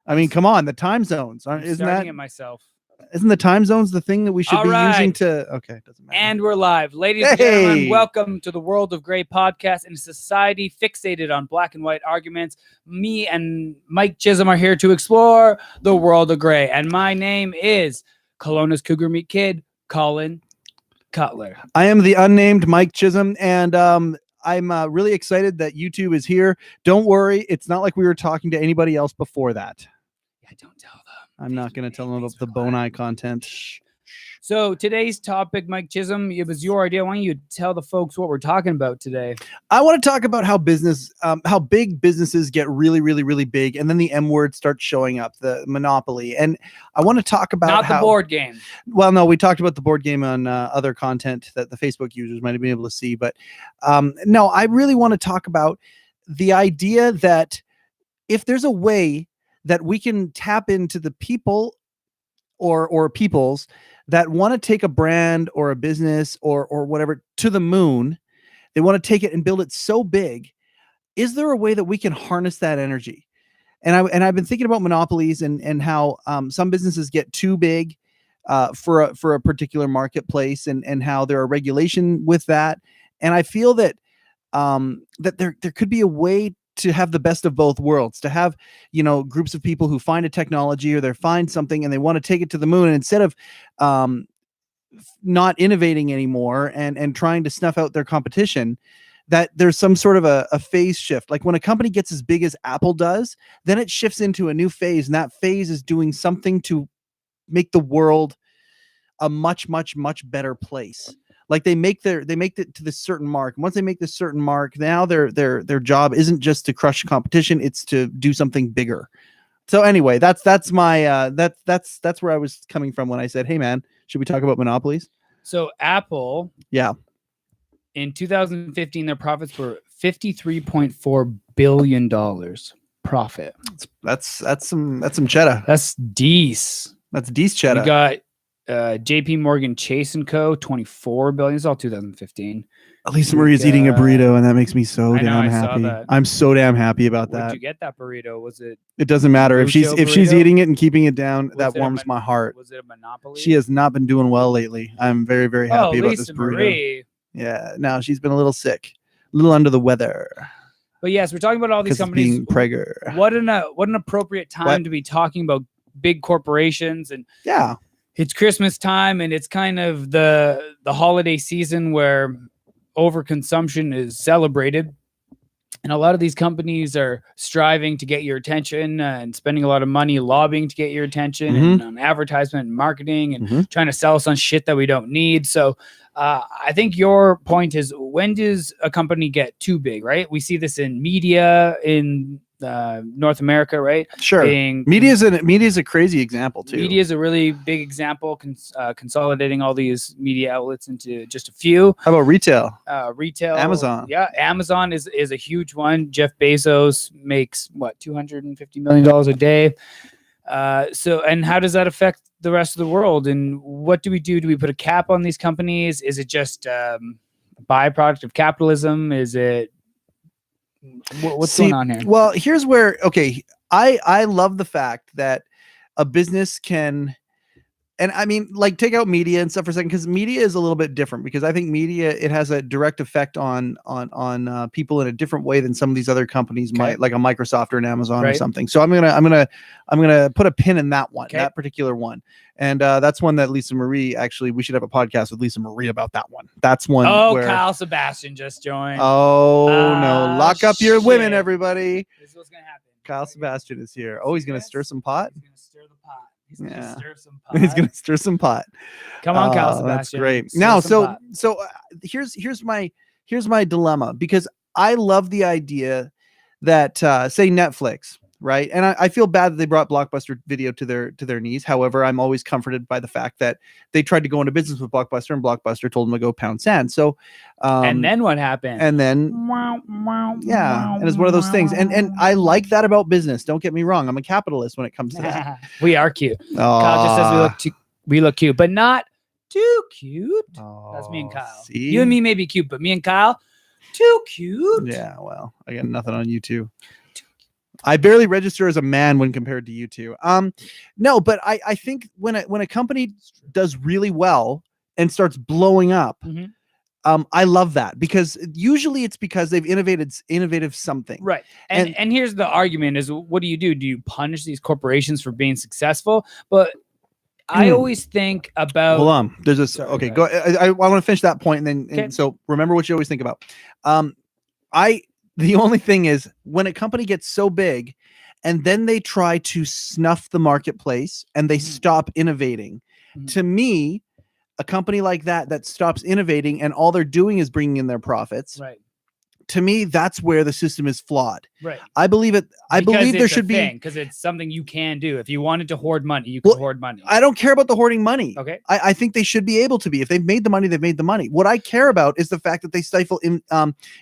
I mean, come on, the time zones. Starting it myself. Isn't the time zones the thing that we should be using to... Okay, doesn't matter. And we're live. Ladies and gentlemen, welcome to the World of Grey podcast. In a society fixated on black and white arguments, me and Mike Chisholm are here to explore the world of Grey. And my name is Kelowna's Cougar Meat Kid, Colin Cutler. I am the unnamed Mike Chisholm, and I'm really excited that YouTube is here. Don't worry, it's not like we were talking to anybody else before that. Yeah, don't tell them. I'm not going to tell them about the bone-eye content. So today's topic, Mike Chisholm, it was your idea. Why don't you tell the folks what we're talking about today? I want to talk about how big businesses get really, really, really big, and then the M word starts showing up, the monopoly. And I want to talk about the board game. Well, no, we talked about the board game on other content that the Facebook users might have been able to see. But no, I really want to talk about the idea that if there's a way that we can tap into the people or peoples that want to take a brand or a business or whatever to the moon, they want to take it and build it so big. Is there a way that we can harness that energy? And I've been thinking about monopolies and how some businesses get too big for a particular marketplace and how there are regulation with that. And I feel that that there could be a way to have the best of both worlds, to have, groups of people who find a technology or they find something and they want to take it to the moon. And instead of not innovating anymore and trying to snuff out their competition, that there's some sort of a phase shift. Like when a company gets as big as Apple does, then it shifts into a new phase. And that phase is doing something to make the world a much, much, much better place. Like they make it to this certain mark. And once they make this certain mark, now their job isn't just to crush competition; it's to do something bigger. So anyway, that's my that's where I was coming from when I said, "Hey man, should we talk about monopolies?" So Apple, yeah, in 2015, their profits were $53.4 billion profit. That's some cheddar. That's Dees. That's Dees cheddar. You got JP Morgan Chase and Co. 24 billion. It's all 2015. Lisa Marie's eating a burrito, and that makes me so damn happy. I'm so damn happy about that. Where'd you get that burrito? Was it? It doesn't matter if she's eating it and keeping it down. That warms my heart. Was it a Monopoly? She has not been doing well lately. I'm very, very happy about this burrito. Marie. Yeah, no, she's been a little sick, a little under the weather. But yes, we're talking about all these companies. Being Prager. What an appropriate time to be talking about big corporations and yeah. It's Christmas time, and it's kind of the holiday season where overconsumption is celebrated. And a lot of these companies are striving to get your attention and spending a lot of money lobbying to get your attention and on advertisement and marketing and trying to sell us on shit that we don't need. So I think your point is, when does a company get too big, right? We see this in media in North America, right? Sure. Media is a crazy example too. Media is a really big example, consolidating all these media outlets into just a few. How about retail? Retail. Amazon. Yeah, Amazon is a huge one. Jeff Bezos makes $250 million a day. And how does that affect the rest of the world? And what do we do? Do we put a cap on these companies? Is it just a byproduct of capitalism? Is it what's going on here? Well, here's where, I love the fact that a business can, and I mean, like, take out media and stuff for a second, because media is a little bit different, because I think media, it has a direct effect on people in a different way than some of these other companies might, like a Microsoft or an Amazon or something. So I'm gonna put a pin in that one, that particular one. And that's one that Lisa Marie, actually, we should have a podcast with Lisa Marie about that one. That's one. Kyle Sebastian just joined. Oh no! Lock up your women, everybody. This is what's gonna happen. Kyle Sebastian is here. Oh, he's gonna stir some pot. He's gonna stir the pot. He's gonna stir some pot. He's gonna stir some pot. Come on, Kyle Sebastian. That's great. Now, so here's my dilemma, because I love the idea that say Netflix, right? And I feel bad that they brought Blockbuster Video to their knees. However, I'm always comforted by the fact that they tried to go into business with Blockbuster, and Blockbuster told them to go pound sand. So, and then what happened? And then, yeah, and it's one of those things. And I like that about business. Don't get me wrong. I'm a capitalist when it comes to that. We are cute. Kyle just says we look cute, but not too cute. That's me and Kyle. See? You and me may be cute, but me and Kyle, too cute. Yeah, well, I got nothing on you too. I barely register as a man when compared to you two. No, but I think when a company does really well and starts blowing up, Mhm. I love that, because usually it's because they've innovative something. Right. And And here's the argument is, what do? Do you punish these corporations for being successful? But I always think about, hold on. There's this. Sorry, Okay, go go. I want to finish that point, and then Okay. so remember what you always think about. I The only thing is, when a company gets so big, and then they try to snuff the marketplace and they Mhm. stop innovating. Mhm. To me, a company like that stops innovating and all they're doing is bringing in their profits. Right. To me, that's where the system is flawed. Right. I believe Because there it's a should be. thing, because it's something you can do. If you wanted to hoard money, you could Well, hoard money. I don't care about the hoarding money. Okay. I think they should be able to be. If they've made the money, they've made the money. What I care about is the fact that they stifle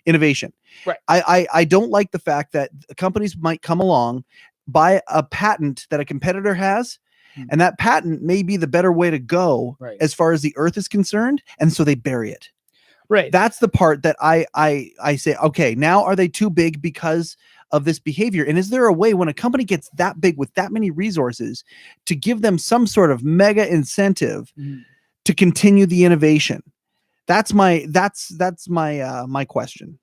innovation. Right. I don't like the fact that companies might come along, buy a patent that a competitor has, and that patent may be the better way to go Right. as far as the earth is concerned, and so they bury it. Right. That's the part that I say, okay, now are they too big because of this behavior? And is there a way, when a company gets that big with that many resources, to give them some sort of mega incentive to continue the innovation? That's my my question.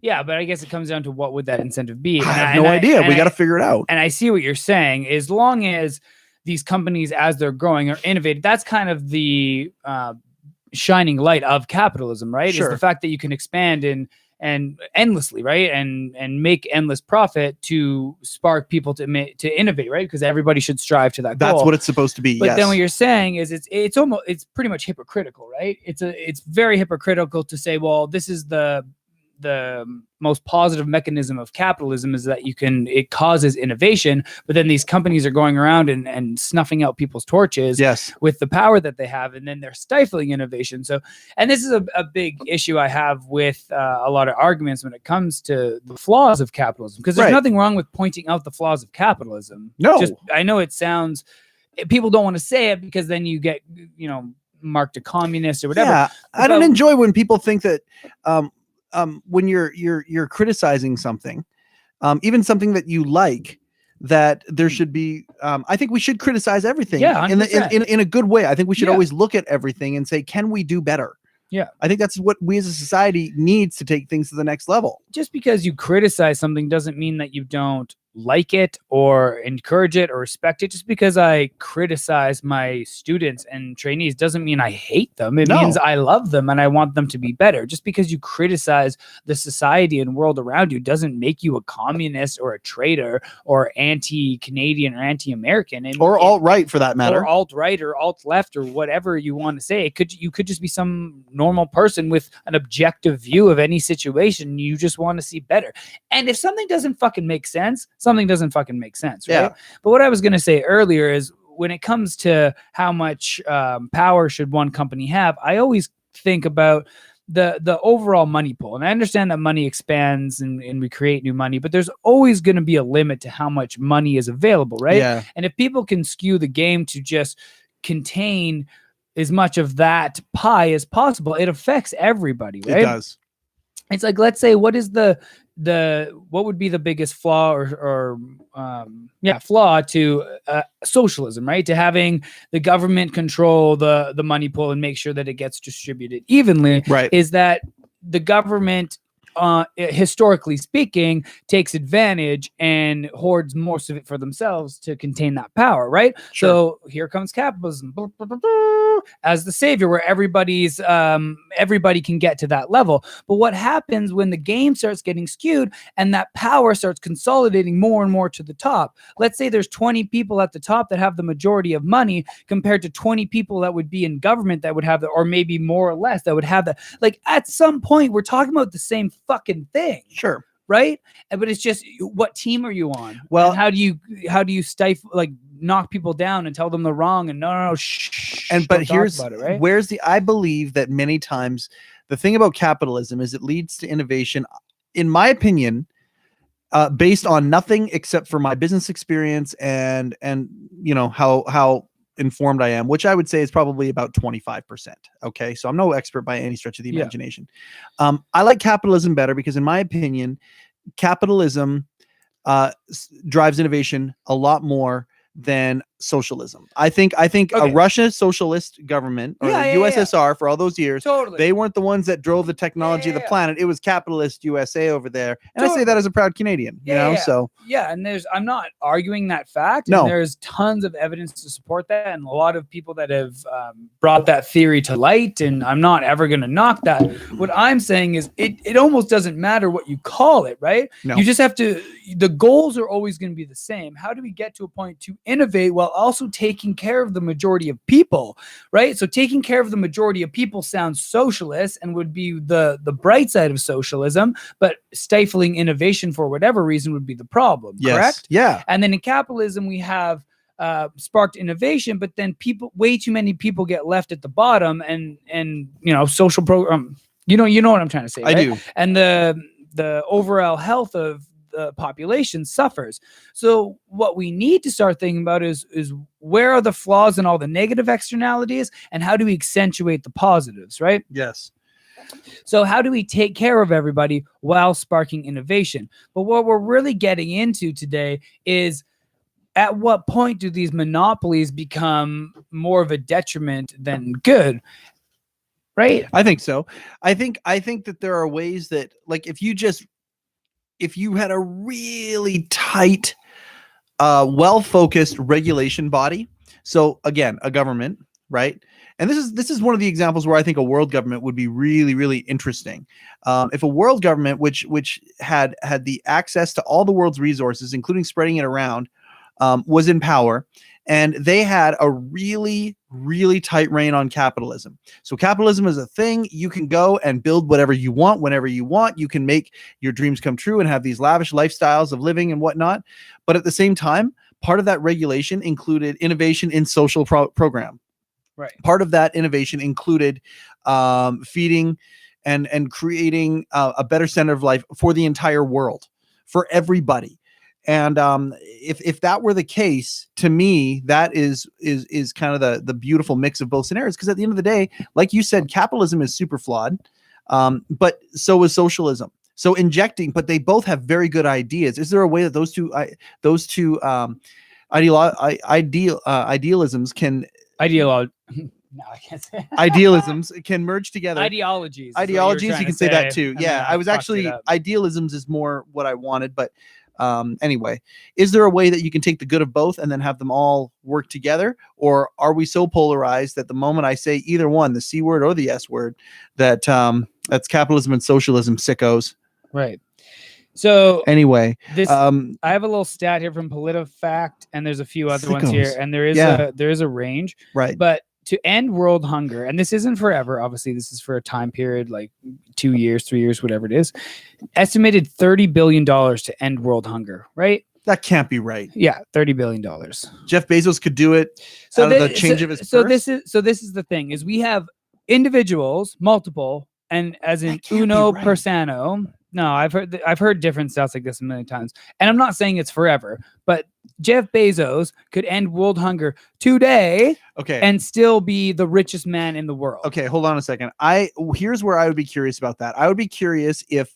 Yeah, but I guess it comes down to, what would that incentive be? I have no idea. We got to figure it out. And I see what you're saying. As long as these companies, as they're growing, are innovative, that's kind of the shining light of capitalism, right? Sure. Is the fact that you can expand and endlessly, right, and make endless profit to spark people to innovate, right? Because everybody should strive to that goal. That's what it's supposed to be. But yes. then what you're saying is, it's pretty much hypocritical, right? It's very hypocritical to say, well, this is the most positive mechanism of capitalism, is that it causes innovation, but then these companies are going around and snuffing out people's torches with the power that they have, and then they're stifling innovation. So, and this is a big issue I have with a lot of arguments when it comes to the flaws of capitalism, because there's nothing wrong with pointing out the flaws of capitalism. No. Just, I know it sounds, people don't want to say it because then you get, marked a communist or whatever. Yeah, I don't enjoy when people think that when you're criticizing something, even something that you like, that there should be. I think we should criticize everything. Yeah, in a good way. I think we should always look at everything and say, can we do better? Yeah, I think that's what we as a society needs to take things to the next level. Just because you criticize something doesn't mean that you don't like it or encourage it or respect it. Just because I criticize my students and trainees doesn't mean I hate them. It means I love them and I want them to be better. Just because you criticize the society and world around you doesn't make you a communist or a traitor or anti-Canadian or anti-American. Or alt-right, for that matter. Or alt-right or alt-left or whatever you want to say. You could just be some normal person with an objective view of any situation. You just want to see better. And if something doesn't fucking make sense, something doesn't fucking make sense, right? Yeah. But what I was going to say earlier is, when it comes to how much power should one company have, I always think about the overall money pool. And I understand that money expands and we create new money, but there's always going to be a limit to how much money is available, right? Yeah. And if people can skew the game to just contain as much of that pie as possible, it affects everybody, right? It does. It's like, let's say, what would be the biggest flaw flaw to socialism, right? To having the government control the money pool and make sure that it gets distributed evenly, right? Is that the government, historically speaking, takes advantage and hoards most of it for themselves to contain that power, right? Sure. So here comes capitalism as the savior, where everybody can get to that level. But what happens when the game starts getting skewed and that power starts consolidating more and more to the top? Let's say there's 20 people at the top that have the majority of money, compared to 20 people that would be in government that would have the, or maybe more or less, that would have the, like, at some point we're talking about the same fucking thing. Sure. Right? But it's just, what team are you on? Well, and how do you stifle, like, knock people down and tell them they're wrong, and no, shh. And but here's about it, right? Where's I believe that many times the thing about capitalism is it leads to innovation, in my opinion, based on nothing except for my business experience and how informed I am, which I would say is probably about 25%. Okay. So I'm no expert by any stretch of the imagination. I like capitalism better because, in my opinion, capitalism drives innovation a lot more than socialism. I think a Okay. Russia socialist government, or Yeah, the yeah, yeah. USSR for all those years, Totally. they weren't the ones that drove the technology of the Yeah. planet. It was capitalist USA over there. And I say that Totally. as a proud Canadian, you know, so yeah, and I'm not arguing that fact, No. and there's tons of evidence to support that, and a lot of people that have brought that theory to light, and I'm not ever going to knock that. What I'm saying is it almost doesn't matter what you call it, right? No. You just have to, the goals are always going to be the same. How do we get to a point to innovate while also taking care of the majority of people, right? So taking care of the majority of people sounds socialist and would be the bright side of socialism, but stifling innovation for whatever reason would be the problem, yes. correct? Yeah. And then in capitalism, we have sparked innovation, but then way too many people get left at the bottom, and you know, social program, you know what I'm trying to say, right? I do. And the overall health of the population suffers. So what we need to start thinking about is where are the flaws and all the negative externalities, and how do we accentuate the positives, right? Yes. So how do we take care of everybody while sparking innovation? But what we're really getting into today is, at what point do these monopolies become more of a detriment than good? Right? I think so. I think that there are ways that, like, if you had a really tight, well-focused regulation body, so again, a government, right? And this is one of the examples where I think a world government would be really, really interesting. If a world government, which had the access to all the world's resources, including spreading it around, was in power, and they had a really, really tight rein on capitalism. So capitalism is a thing. You can go and build whatever you want, whenever you want. You can make your dreams come true and have these lavish lifestyles of living and whatnot. But at the same time, part of that regulation included innovation in social program. Right. Part of that innovation included feeding and creating a better center of life for the entire world, for everybody. And if that were the case, to me, that is kind of the beautiful mix of both scenarios. Because at the end of the day, like you said, capitalism is super flawed, but so is socialism. So injecting, but they both have very good ideas. Is there a way that those two idealisms can No, I can't say idealisms can merge together? Ideologies. You can say that too. Yeah, I was fucked actually it up. idealisms is more what I wanted, but anyway, is there a way that you can take the good of both and then have them all work together? Or are we so polarized that the moment I say either one, the C word or the S word, that that's capitalism and socialism, sickos? Right. So Anyway, this I have a little stat here from PolitiFact, and there's a few other ones here, Sickos. and there is a range. right. But to end world hunger, and this isn't forever, obviously, this is for a time period like 2 years, 3 years, whatever it is, estimated $30 billion to end world hunger, right? That can't be right. Yeah, $30 billion. Jeff Bezos could do it out of the change of his purse. This is the thing, is we have individuals, multiple, and as in That can't be uno right. persano. No, I've heard different stats like this a million times, and I'm not saying it's forever, but Jeff Bezos could end world hunger today, Okay. and still be the richest man in the world. Okay, hold on a second. Here's where I would be curious about that. I would be curious if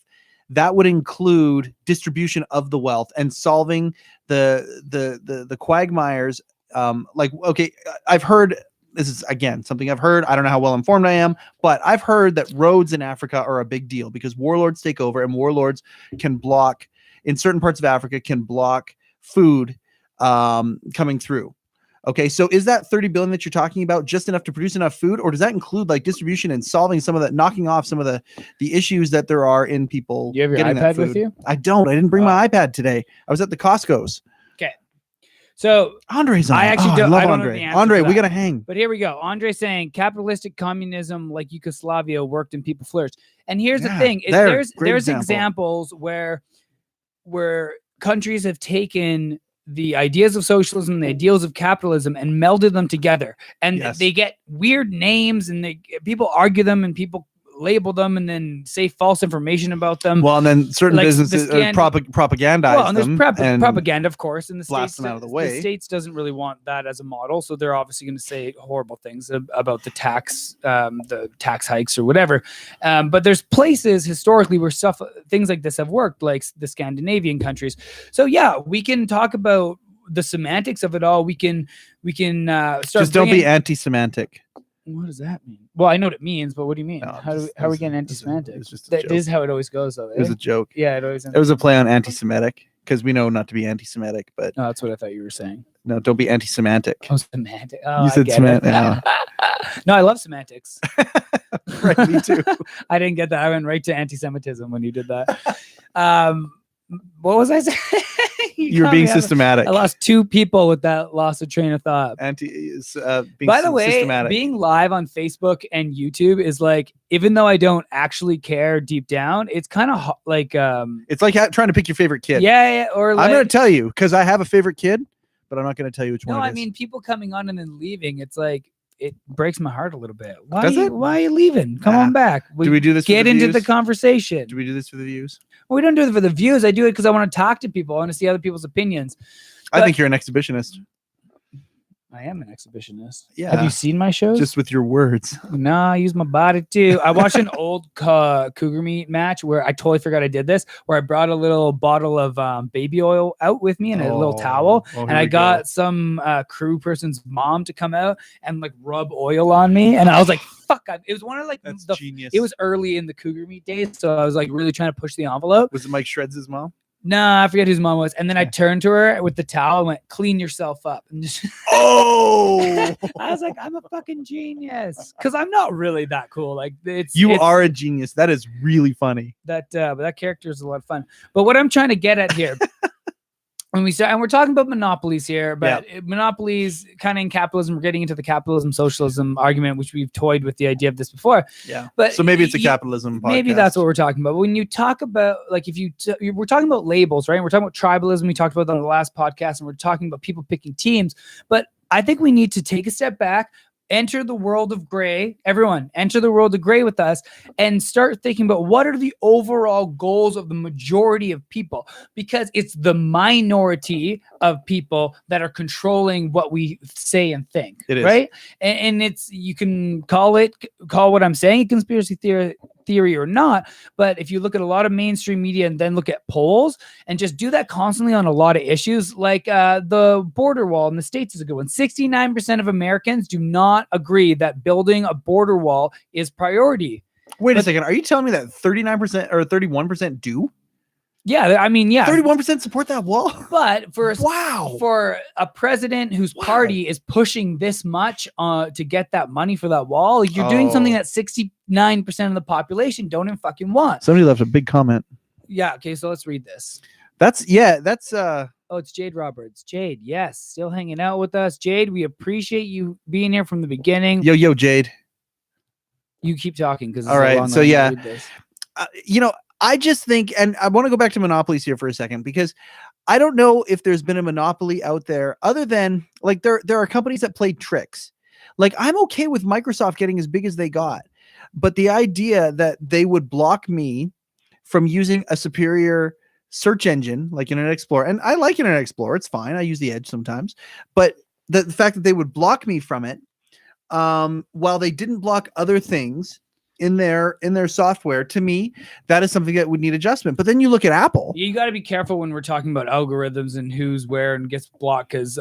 that would include distribution of the wealth and solving the quagmires. I've heard, this is again something I've heard. I don't know how well informed I am, but I've heard that roads in Africa are a big deal because warlords take over, and warlords can block, in certain parts of Africa, can block food coming through. Okay, so is that 30 billion that you're talking about just enough to produce enough food, or does that include like distribution and solving some of that, knocking off some of the issues that there are in people Do you have your getting that iPad with food? you? I don't. I didn't bring my iPad today. I was at the Costco's. Okay. So Andre's on. I actually I don't- love I don't know Andre. the answer Andre, to we that. gotta hang. But here we go. Andre saying capitalistic communism like Yugoslavia worked and people flourished. And here's the Yeah, thing: is there, great there's example. examples where countries have taken the ideas of socialism, the ideals of capitalism, and melded them together, and Yes. they get weird names, and people argue them, and people label them and then say false information about them. Well, and then certain Like, businesses propagandize well, and there's them and propaganda, of course, in the blast States. them out of the The way. States doesn't really want that as a model, so they're obviously going to say horrible things about the tax hikes or whatever. But there's places historically where things like this have worked, like the Scandinavian countries. So yeah, we can talk about the semantics of it all. We can start. Just don't be anti-semantic. What does that mean? Well, I know what it means, but what do you mean? No, how are we getting anti-Semitic? It's just a That joke. is how it always goes, though. It was a joke. Yeah, it always. It was a play on anti-Semitic because we know not to be anti-Semitic, but No, that's what I thought you were saying. no, don't be anti-semantic. Oh, semantic. Oh, You said semantic. Yeah. No, I love semantics. Right, me too. I didn't get that. I went right to anti-Semitism when you did that. What was I saying? You're being systematic. I lost 2 people with that loss of train of thought. Being By the way, systematic. being live on Facebook and YouTube is like, even though I don't actually care deep down, it's kind of like it's like trying to pick your favorite kid. Yeah, or like, I'm going to tell you because I have a favorite kid, but I'm not going to tell you which one. No, it I is. mean, people coming on and then leaving. It's like, it breaks my heart a little bit. Does it? Why are you leaving? Come on back. Do we do this? Get for the into views? the conversation. Do we do this for the views? Well, we don't do it for the views. I do it because I want to talk to people. I want to see other people's opinions. I think you're an exhibitionist. I am an exhibitionist. Yeah. Have you seen my shows? Just with your words. No, I use my body too. I watched an old cougar meat match where I totally forgot I did this, where I brought a little bottle of baby oil out with me and a little towel. And I got some crew person's mom to come out and like rub oil on me. And I was like, fuck. It was one of like That's genius. It was early in the cougar meat days. So I was like really trying to push the envelope. Was it Mike Shreds' mom? Nah, I forget whose mom was. And then I turned to her with the towel and went, clean yourself up. And just Oh, I was like, I'm a fucking genius. Because I'm not really that cool. Like it's are a genius. That is really funny. but that character is a lot of fun. But what I'm trying to get at here, when we start, and we're talking about monopolies here, but monopolies kind of in capitalism, we're getting into the capitalism socialism argument, which we've toyed with the idea of this before. Yeah. But So maybe it's a capitalism podcast. Maybe that's what we're talking about. When you talk about, like, we're talking about labels, right? We're talking about tribalism. We talked about that on the last podcast, and we're talking about people picking teams. But I think we need to take a step back, enter the world of gray. Everyone, enter the world of gray with us and start thinking about what are the overall goals of the majority of people, because it's the minority of people that are controlling what we say and think. It is. Right. And it's, you can call what I'm saying a conspiracy theory or not. But if you look at a lot of mainstream media and then look at polls and just do that constantly on a lot of issues, like the border wall in the States is a good one. 69% of Americans do not agree that building a border wall is priority. Wait a second. Are you telling me that 39% or 31% do? Yeah, I mean, yeah. 31% support that wall? But for a president whose party is pushing this much to get that money for that wall, you're doing something that 69% of the population don't even fucking want. Somebody left a big comment. Yeah, okay, so let's read this. That's Oh, it's Jade Roberts. Jade, yes, still hanging out with us. Jade, we appreciate you being here from the beginning. Yo, Jade. You keep talking because all right. So yeah, I just think, and I want to go back to monopolies here for a second, because I don't know if there's been a monopoly out there other than, like, there are companies that play tricks. Like, I'm okay with Microsoft getting as big as they got, but the idea that they would block me from using a superior search engine like Internet Explorer, and I like Internet Explorer, it's fine, I use the Edge sometimes, but the fact that they would block me from it, while they didn't block other things in their software, to me, that is something that would need adjustment. But then you look at Apple. You got to be careful when we're talking about algorithms and who's where and gets blocked, because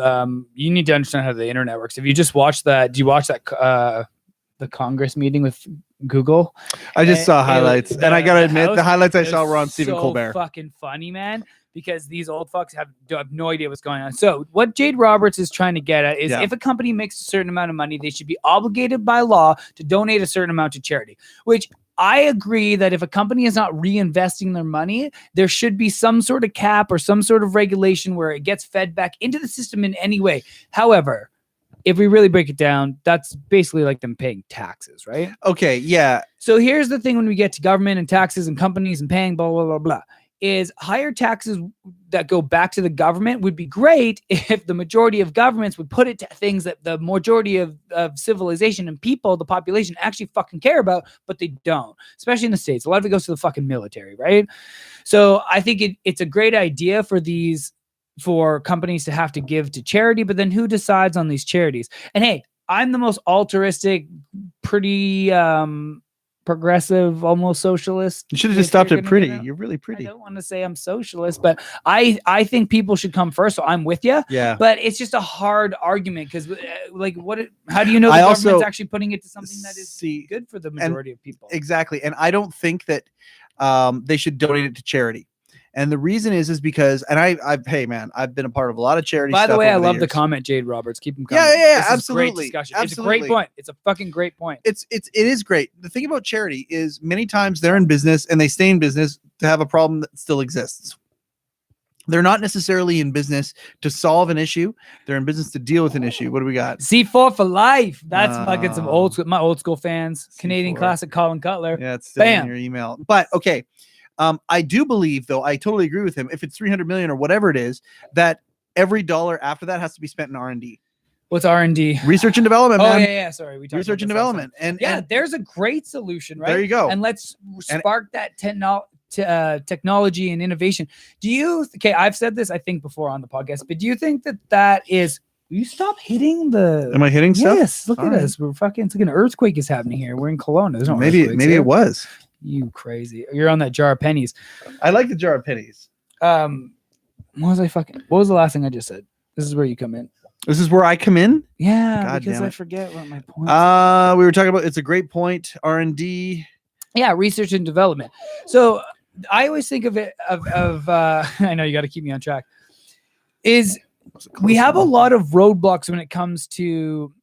you need to understand how the internet works. If you just watch that, do you watch that the Congress meeting with Google? I just saw highlights, and I gotta admit, the highlights I saw were on Stephen Colbert. Fucking funny, man. Because these old fucks have no idea what's going on. So what Jade Roberts is trying to get at is, if a company makes a certain amount of money, they should be obligated by law to donate a certain amount to charity, which I agree that if a company is not reinvesting their money, there should be some sort of cap or some sort of regulation where it gets fed back into the system in any way. However, if we really break it down, that's basically like them paying taxes, right? Okay, yeah. So here's the thing when we get to government and taxes and companies and paying blah, blah, blah, blah. is higher taxes that go back to the government would be great if the majority of governments would put it to things that the majority of civilization and people, the population, actually fucking care about, but they don't, especially in the States. A lot of it goes to the fucking military, right? So I think it's a great idea for companies to have to give to charity, but then who decides on these charities? And hey, I'm the most altruistic, pretty progressive, almost socialist. You should have just stopped at pretty. You're really pretty. I don't want to say I'm socialist, but I think people should come first. So I'm with you. Yeah. But it's just a hard argument because, how do you know the government's actually putting it to something that is good for the majority of people? Exactly. And I don't think that they should donate it to charity. And the reason is because, and hey man, I've been a part of a lot of charity. By the way, I love the comment, Jade Roberts. Keep them coming. Yeah, absolutely. Great discussion. It's a great point. It's a fucking great point. It is great. The thing about charity is many times they're in business and they stay in business to have a problem that still exists. They're not necessarily in business to solve an issue. They're in business to deal with an issue. What do we got? C4 for life. That's fucking some my old school fans. C4. Canadian classic Colin Cutler. Yeah, it's still in your email. But okay. I do believe, though, I totally agree with him. If it's 300 million or whatever it is, that every dollar after that has to be spent in R&D. What's R&D? Research and development. Oh, man. yeah. Sorry, we talked research and development. And there's a great solution, right? There you go. And let's spark that technology and innovation. Okay, I've said this, I think, before on the podcast, but do you think that is? Will you stop hitting the? Am I hitting stuff? Yes. Look at us. We're fucking. It's like an earthquake is happening here. We're in Kelowna. There's no maybe it was. You crazy. You're on that jar of pennies. I like the jar of pennies. What was the last thing I just said? This is where you come in. This is where I come in? Yeah, God because I forget what my point we were talking about, it's a great point, R&D. Yeah, research and development. So I always think of it I know you got to keep me on track. We have a lot of roadblocks when it comes to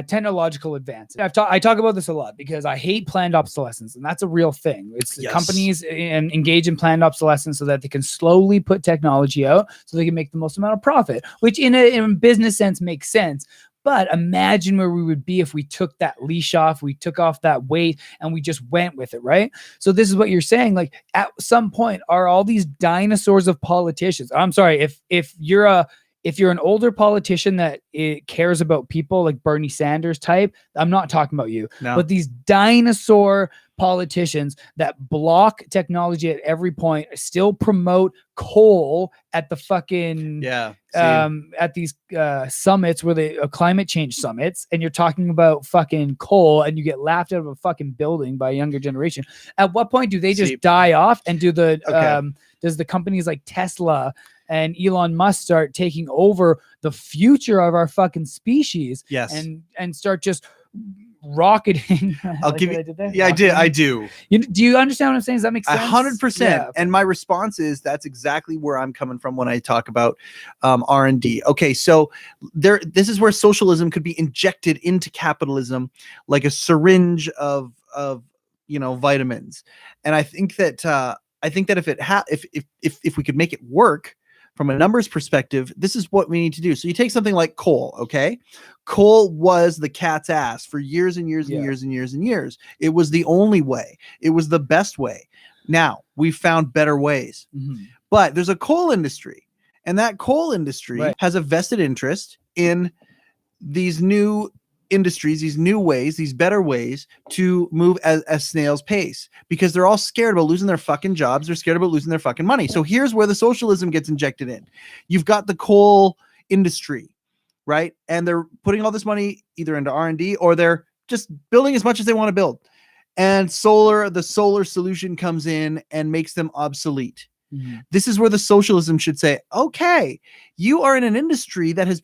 technological advances. I talk about this a lot because I hate planned obsolescence, and that's a real thing. It's companies engage in planned obsolescence so that they can slowly put technology out so they can make the most amount of profit, which in a business sense makes sense. But imagine where we would be if we took that leash off, we took off that weight, and we just went with it, right? So this is what you're saying. Like, at some point, are all these dinosaurs of politicians? I'm sorry, if you're an older politician that cares about people, like Bernie Sanders type, I'm not talking about you. No. But these dinosaur politicians that block technology at every point, still promote coal at the fucking at these summits where they climate change summits, and you're talking about fucking coal, and you get laughed out of a fucking building by a younger generation. At what point do they just die off, and does the companies like Tesla and Elon Musk start taking over the future of our fucking species? Yes. And start just rocketing. I'll give you. Yeah, I do. Do you understand what I'm saying? Does that make sense? 100%. Yeah. And my response is that's exactly where I'm coming from when I talk about R&D. Okay, so this is where socialism could be injected into capitalism like a syringe of vitamins. And I think that if we could make it work from a numbers perspective, this is what we need to do. So you take something like coal, okay? Coal was the cat's ass for years and years and years and years and years. It was the only way. It was the best way. Now, we've found better ways. Mm-hmm. But there's a coal industry, and that coal industry has a vested interest in these new industries, these new ways, these better ways to move as snail's pace, because they're all scared about losing their fucking jobs. They're scared about losing their fucking money. So here's where the socialism gets injected in. You've got the coal industry, right? And they're putting all this money either into R&D, or they're just building as much as they want to build. And the solar solution comes in and makes them obsolete. Mm-hmm. This is where the socialism should say, okay, you are in an industry that has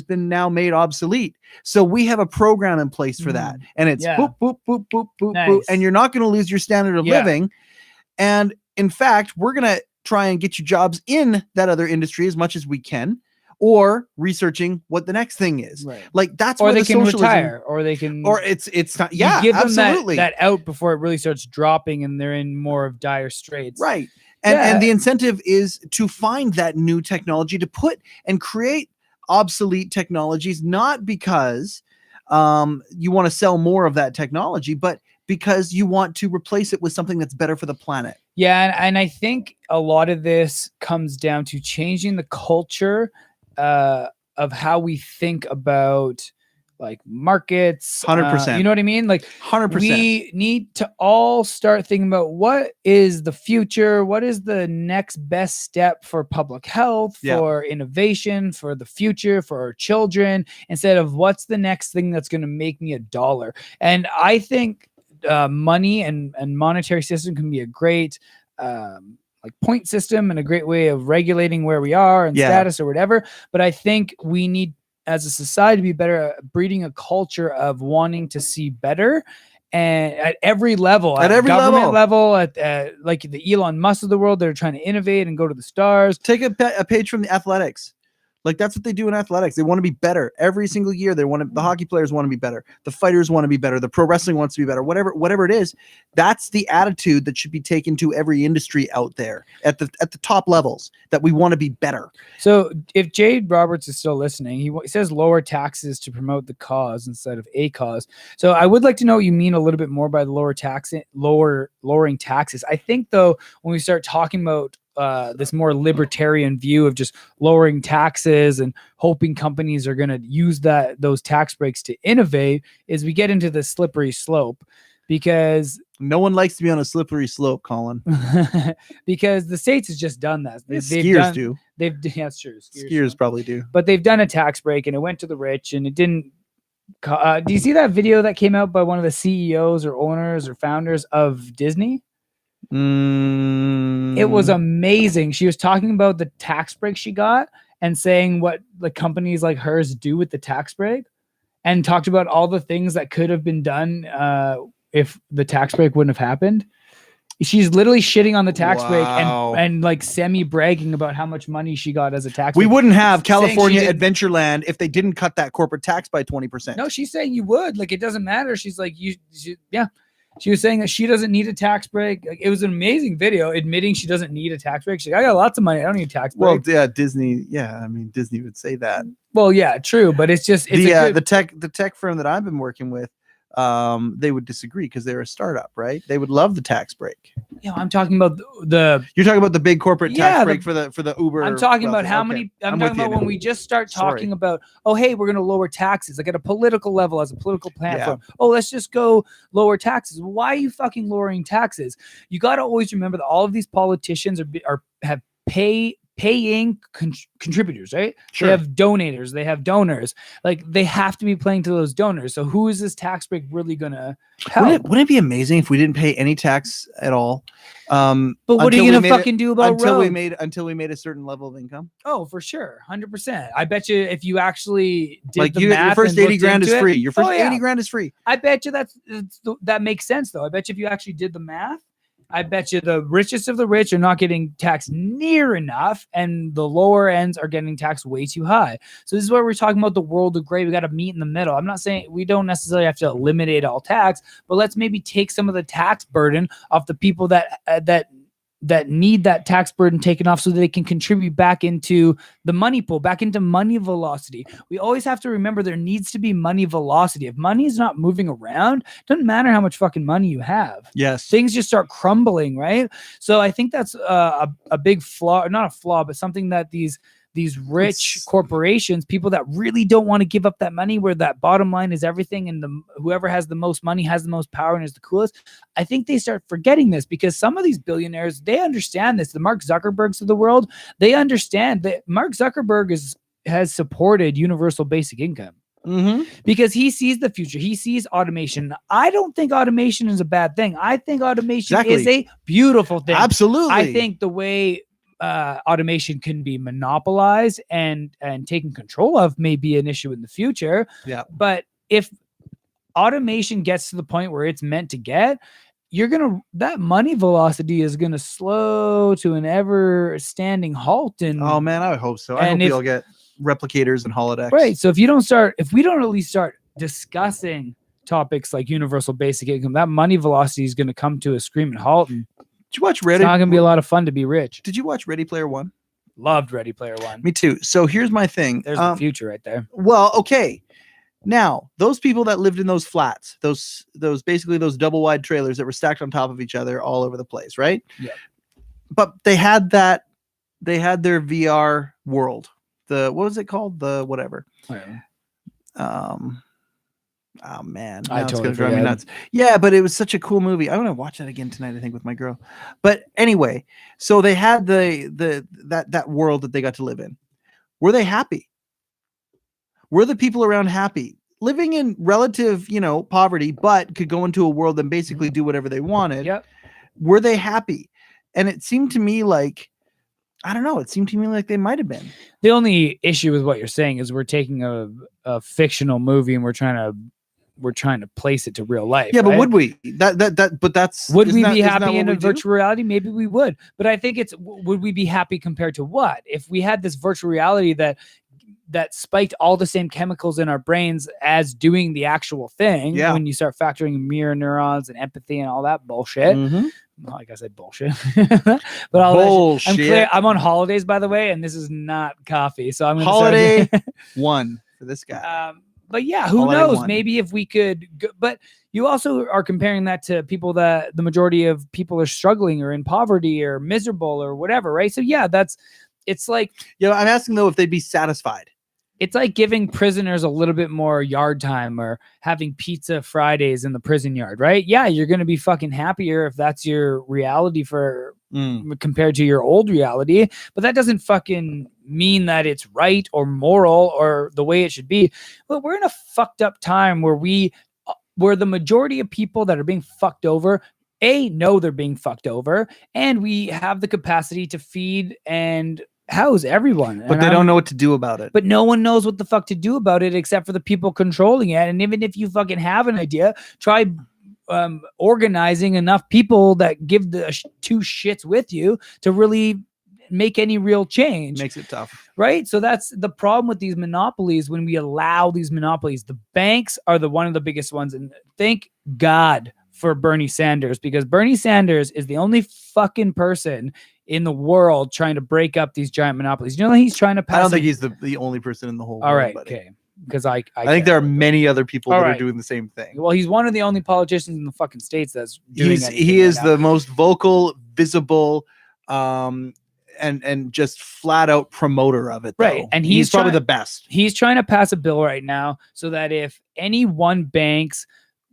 been now made obsolete. So we have a program in place for that. And it's boop, boop, boop, boop, boop, boop. And you're not going to lose your standard of living. And in fact, we're going to try and get you jobs in that other industry as much as we can, or researching what the next thing is. Right. Like that's or where they the can socialism, retire, or they can, or it's not. Yeah, give them absolutely. that out before it really starts dropping and they're in more of dire straits. Right. And the incentive is to find that new technology, to put and create obsolete technologies, not because you want to sell more of that technology, but because you want to replace it with something that's better for the planet. Yeah, and I think a lot of this comes down to changing the culture of how we think about like markets. 100%. You know what I mean? Like 100%. we need to all start thinking about what is the future, what is the next best step for public health, Yeah. for innovation, for the future, for our children, instead of what's the next thing that's going to make me $1. And I think money and monetary system can be a great like point system and a great way of regulating where we are and Yeah. status or whatever. But I think we need, as a society, to be better at breeding a culture of wanting to see better. And at every level, At every government level, at like the Elon Musk of the world, they're trying to innovate and go to the stars. Take a page from the athletics. Like that's what they do in athletics. They want to be better every single year. The hockey players want to be better. The fighters want to be better. The pro wrestling wants to be better. Whatever it is, that's the attitude that should be taken to every industry out there at the top levels, that we want to be better. So if Jade Roberts is still listening, he says lower taxes to promote the cause instead of a cause. So I would like to know what you mean a little bit more by the lowering taxes. I think though, when we start talking about this more libertarian view of just lowering taxes and hoping companies are going to use those tax breaks to innovate, is we get into the slippery slope, because no one likes to be on a slippery slope, Colin. Because the states has just done that. Skiers do. Yeah, it's true. Skiers probably do. But they've done a tax break and it went to the rich, and it didn't. Do you see that video that came out by one of the CEOs or owners or founders of Disney? It was amazing. She was talking about the tax break she got and saying what the companies like hers do with the tax break, and talked about all the things that could have been done if the tax break wouldn't have happened. She's literally shitting on the tax break and like semi bragging about how much money she got as a tax break. We wouldn't have California Adventureland if they didn't cut that corporate tax by 20%. No, she's saying you would. Like, it doesn't matter. She's like, yeah. She was saying that she doesn't need a tax break. Like, it was an amazing video admitting she doesn't need a tax break. She's like, I got lots of money. I don't need a tax break. Well, yeah, Disney. Yeah, I mean, Disney would say that. Well, yeah, true. But it's just the tech firm that I've been working with. They would disagree because they're a startup, right? They would love the tax break. Yeah, I'm talking about You're talking about the big corporate tax break for the Uber. I'm talking about how many. I'm talking about when we just start talking about, oh, hey, we're going to lower taxes, like at a political level, as a political platform. Yeah. Oh, let's just go lower taxes. Why are you fucking lowering taxes? You got to always remember that all of these politicians have paying contributors, right? Sure. They have donators, they have donors. Like, they have to be playing to those donors. So who is this tax break really gonna help? Wouldn't it be amazing if we didn't pay any tax at all? But what are you gonna fucking do about until we made a certain level of income? Oh, for sure, 100%. I bet you if you actually did like the math, your first 80 grand is free. Your first 80 grand is free. I bet you that makes sense though. I bet you if you actually did the math, I bet you the richest of the rich are not getting taxed near enough, and the lower ends are getting taxed way too high. So this is where we're talking about the world of gray. We got to meet in the middle. I'm not saying we don't necessarily have to eliminate all tax, but let's maybe take some of the tax burden off the people that need that tax burden taken off, so that they can contribute back into the money pool, back into money velocity. We always have to remember there needs to be money velocity. If money is not moving around, it doesn't matter how much fucking money you have. Yes. Things just start crumbling, right? So I think that's a big flaw, not a flaw, but something that these rich corporations, people that really don't want to give up that money, where that bottom line is everything, and whoever has the most money has the most power and is the coolest. I think they start forgetting this, because some of these billionaires, they understand this. The Mark Zuckerbergs of the world, they understand that Mark Zuckerberg has supported universal basic income. Mm-hmm. Because he sees the future. He sees automation. I don't think automation is a bad thing. I think automation is a beautiful thing. Absolutely. I think the way automation can be monopolized and taken control of may be an issue in the future. Yeah. But if automation gets to the point where it's meant to get, that money velocity is gonna slow to an ever standing halt. And oh man, I hope so. I hope we all get replicators and holodecks. Right. So if we don't at least start discussing topics like universal basic income, that money velocity is going to come to a screaming halt. And did you watch Ready? It's not going to be a lot of fun to be rich. Did you watch Ready Player One? Loved Ready Player One. Me too. So here's my thing. There's the future right there. Well, okay. Now, those people that lived in those flats, those basically those double wide trailers that were stacked on top of each other all over the place, right? Yeah. But they had their VR world. The what was it called? The whatever. Oh man, now it's gonna drive me nuts. Yeah, but it was such a cool movie. I want to watch that again tonight, I think, with my girl. But anyway, so they had that world that they got to live in. Were they happy? Were the people around happy? Living in relative, poverty, but could go into a world and basically do whatever they wanted. Yep. Were they happy? And it seemed to me like, I don't know. It seemed to me like they might have been. The only issue with what you're saying is we're taking a fictional movie and we're trying to place it to real life. Yeah, right? but would we? Would we be happy in a virtual reality? Maybe we would. But I think would we be happy compared to what? If we had this virtual reality that spiked all the same chemicals in our brains as doing the actual thing. Yeah. When you start factoring mirror neurons and empathy and all that bullshit. Mm-hmm. Well, like I said, bullshit. But all bullshit. I'm clear. I'm on holidays, by the way, and this is not coffee. So I'm going to holiday one for this guy. But yeah, who Holiday knows? one. Maybe if we could, but you also are comparing that to people that the majority of people are struggling or in poverty or miserable or whatever, right? So yeah, it's like, I'm asking though if they'd be satisfied. It's like giving prisoners a little bit more yard time or having pizza Fridays in the prison yard, right? Yeah, you're going to be fucking happier if that's your reality compared to your old reality. But that doesn't fucking mean that it's right or moral or the way it should be. But we're in a fucked up time where the majority of people that are being fucked over, know they're being fucked over, and we have the capacity to feed and house everyone, but they don't know what to do about it. But no one knows what the fuck to do about it except for the people controlling it. And even if you fucking have an idea, try organizing enough people that give the two shits with you to really make any real change. Makes it tough, right? So that's the problem with these monopolies. When we allow these monopolies, the banks are one of the biggest ones. And thank God for Bernie Sanders, because Bernie Sanders is the only fucking person in the world trying to break up these giant monopolies. You know, he's trying to pass. I don't think he's the only person in the whole world. All right, buddy. okay. Because I think there are many other people that are doing the same thing. Well, he's one of the only politicians in the fucking states that's doing he is the most vocal, visible, and just flat out promoter of it. Right. Though. And he's probably the best. He's trying to pass a bill right now so that if any one bank's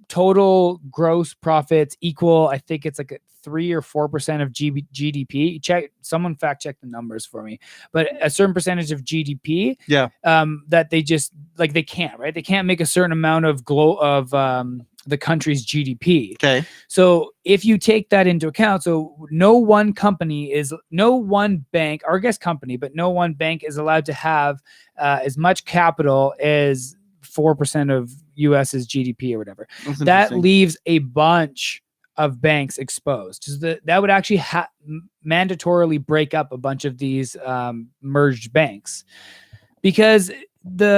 total gross profits equal, I think it's like 3 or 4% of GDP. Someone fact check the numbers for me, but a certain percentage of GDP. Yeah. That they just like, they can't, right? They can't make a certain amount of the country's GDP. Okay. So if you take that into account, so no one bank, or I guess company, but no one bank is allowed to have as much capital as 4% of US's GDP or whatever. That leaves a bunch of banks exposed. So that would actually mandatorily break up a bunch of these merged banks, because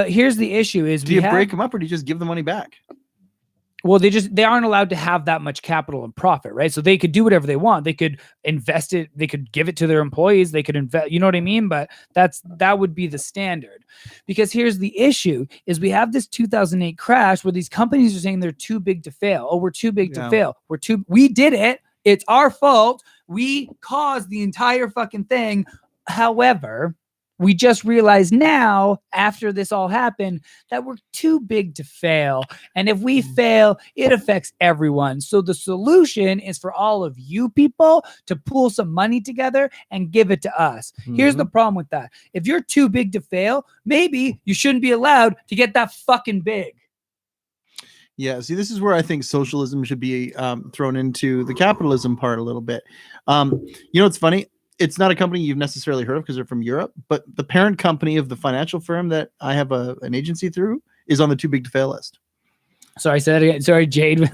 here's the issue is, do you break them up or do you just give the money back? Well, they aren't allowed to have that much capital and profit, right? So they could do whatever they want. They could invest it. They could give it to their employees. They could invest. You know what I mean? But that would be the standard, because here's the issue: is we have this 2008 crash where these companies are saying they're too big to fail. Oh, we're too big to fail. We did it. It's our fault. We caused the entire fucking thing. However, we just realized now, after this all happened, that we're too big to fail. And if we fail, it affects everyone. So the solution is for all of you people to pool some money together and give it to us. Mm-hmm. Here's the problem with that. If you're too big to fail, maybe you shouldn't be allowed to get that fucking big. Yeah, see, this is where I think socialism should be thrown into the capitalism part a little bit. It's funny. It's not a company you've necessarily heard of because they're from Europe, but the parent company of the financial firm that I have an agency through is on the too big to fail list. Sorry, say that again. Sorry, Jade.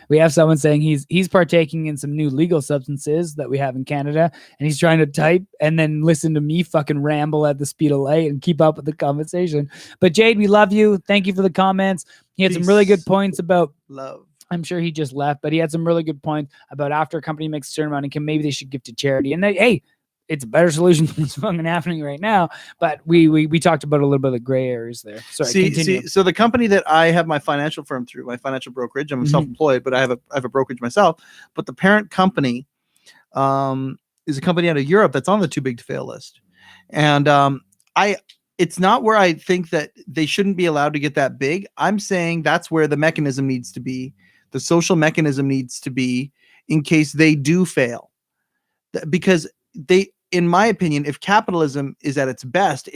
We have someone saying he's partaking in some new legal substances that we have in Canada, and he's trying to type and then listen to me fucking ramble at the speed of light and keep up with the conversation. But Jade, we love you. Thank you for the comments. He had some really good points about love. I'm sure he just left, but he had some really good points about after a company makes a certain amount of income, maybe they should give to charity. And it's a better solution than what's fucking happening right now. But we talked about a little bit of the gray areas there. Sorry, continue. So the company that I have my financial firm through, my financial brokerage, I'm self-employed, but I have a brokerage myself. But the parent company is a company out of Europe that's on the too big to fail list. And it's not where I think that they shouldn't be allowed to get that big. I'm saying that's where the mechanism needs to be. The social mechanism needs to be in case they do fail. Because in my opinion, if capitalism is at its best,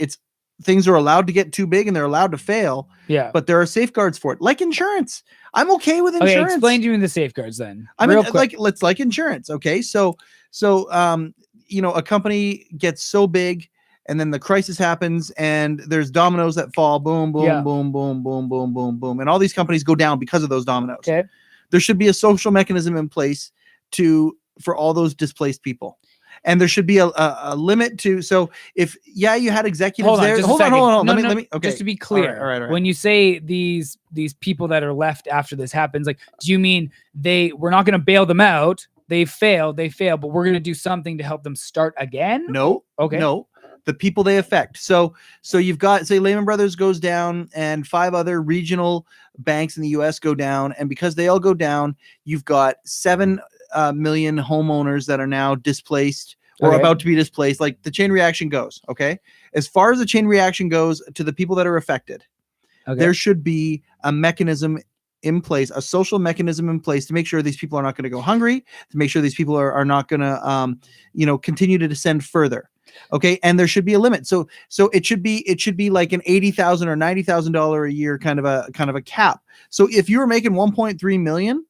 things are allowed to get too big and they're allowed to fail. Yeah. But there are safeguards for it, like insurance. I'm okay with insurance. Okay, explain to me the safeguards then. I mean, like insurance. Okay. So, a company gets so big and then the crisis happens and there's dominoes that fall, boom, boom, boom, boom, boom, boom, boom, boom. And all these companies go down because of those dominoes. Okay. There should be a social mechanism in place for all those displaced people. And there should be a limit to, so if, you had executives there. Hold on. Let me, okay. Just to be clear, all right. When you say these people that are left after this happens, like, do you mean we're not going to bail them out? They fail, but we're going to do something to help them start again? No. Okay. No. The people they affect. So you've got, say, Lehman Brothers goes down and 5 other regional banks in the US go down. And because they all go down, you've got 7 million homeowners that are now displaced or about to be displaced. Like, the chain reaction goes. Okay. As far as the chain reaction goes to the people that are affected, there should be a mechanism in place, a social mechanism in place to make sure these people are not going to go hungry, to make sure these people are not going to, continue to descend further. Okay. And there should be a limit. So it should be like an $80,000 or $90,000 a year kind of a cap. So if you were making 1.3 million,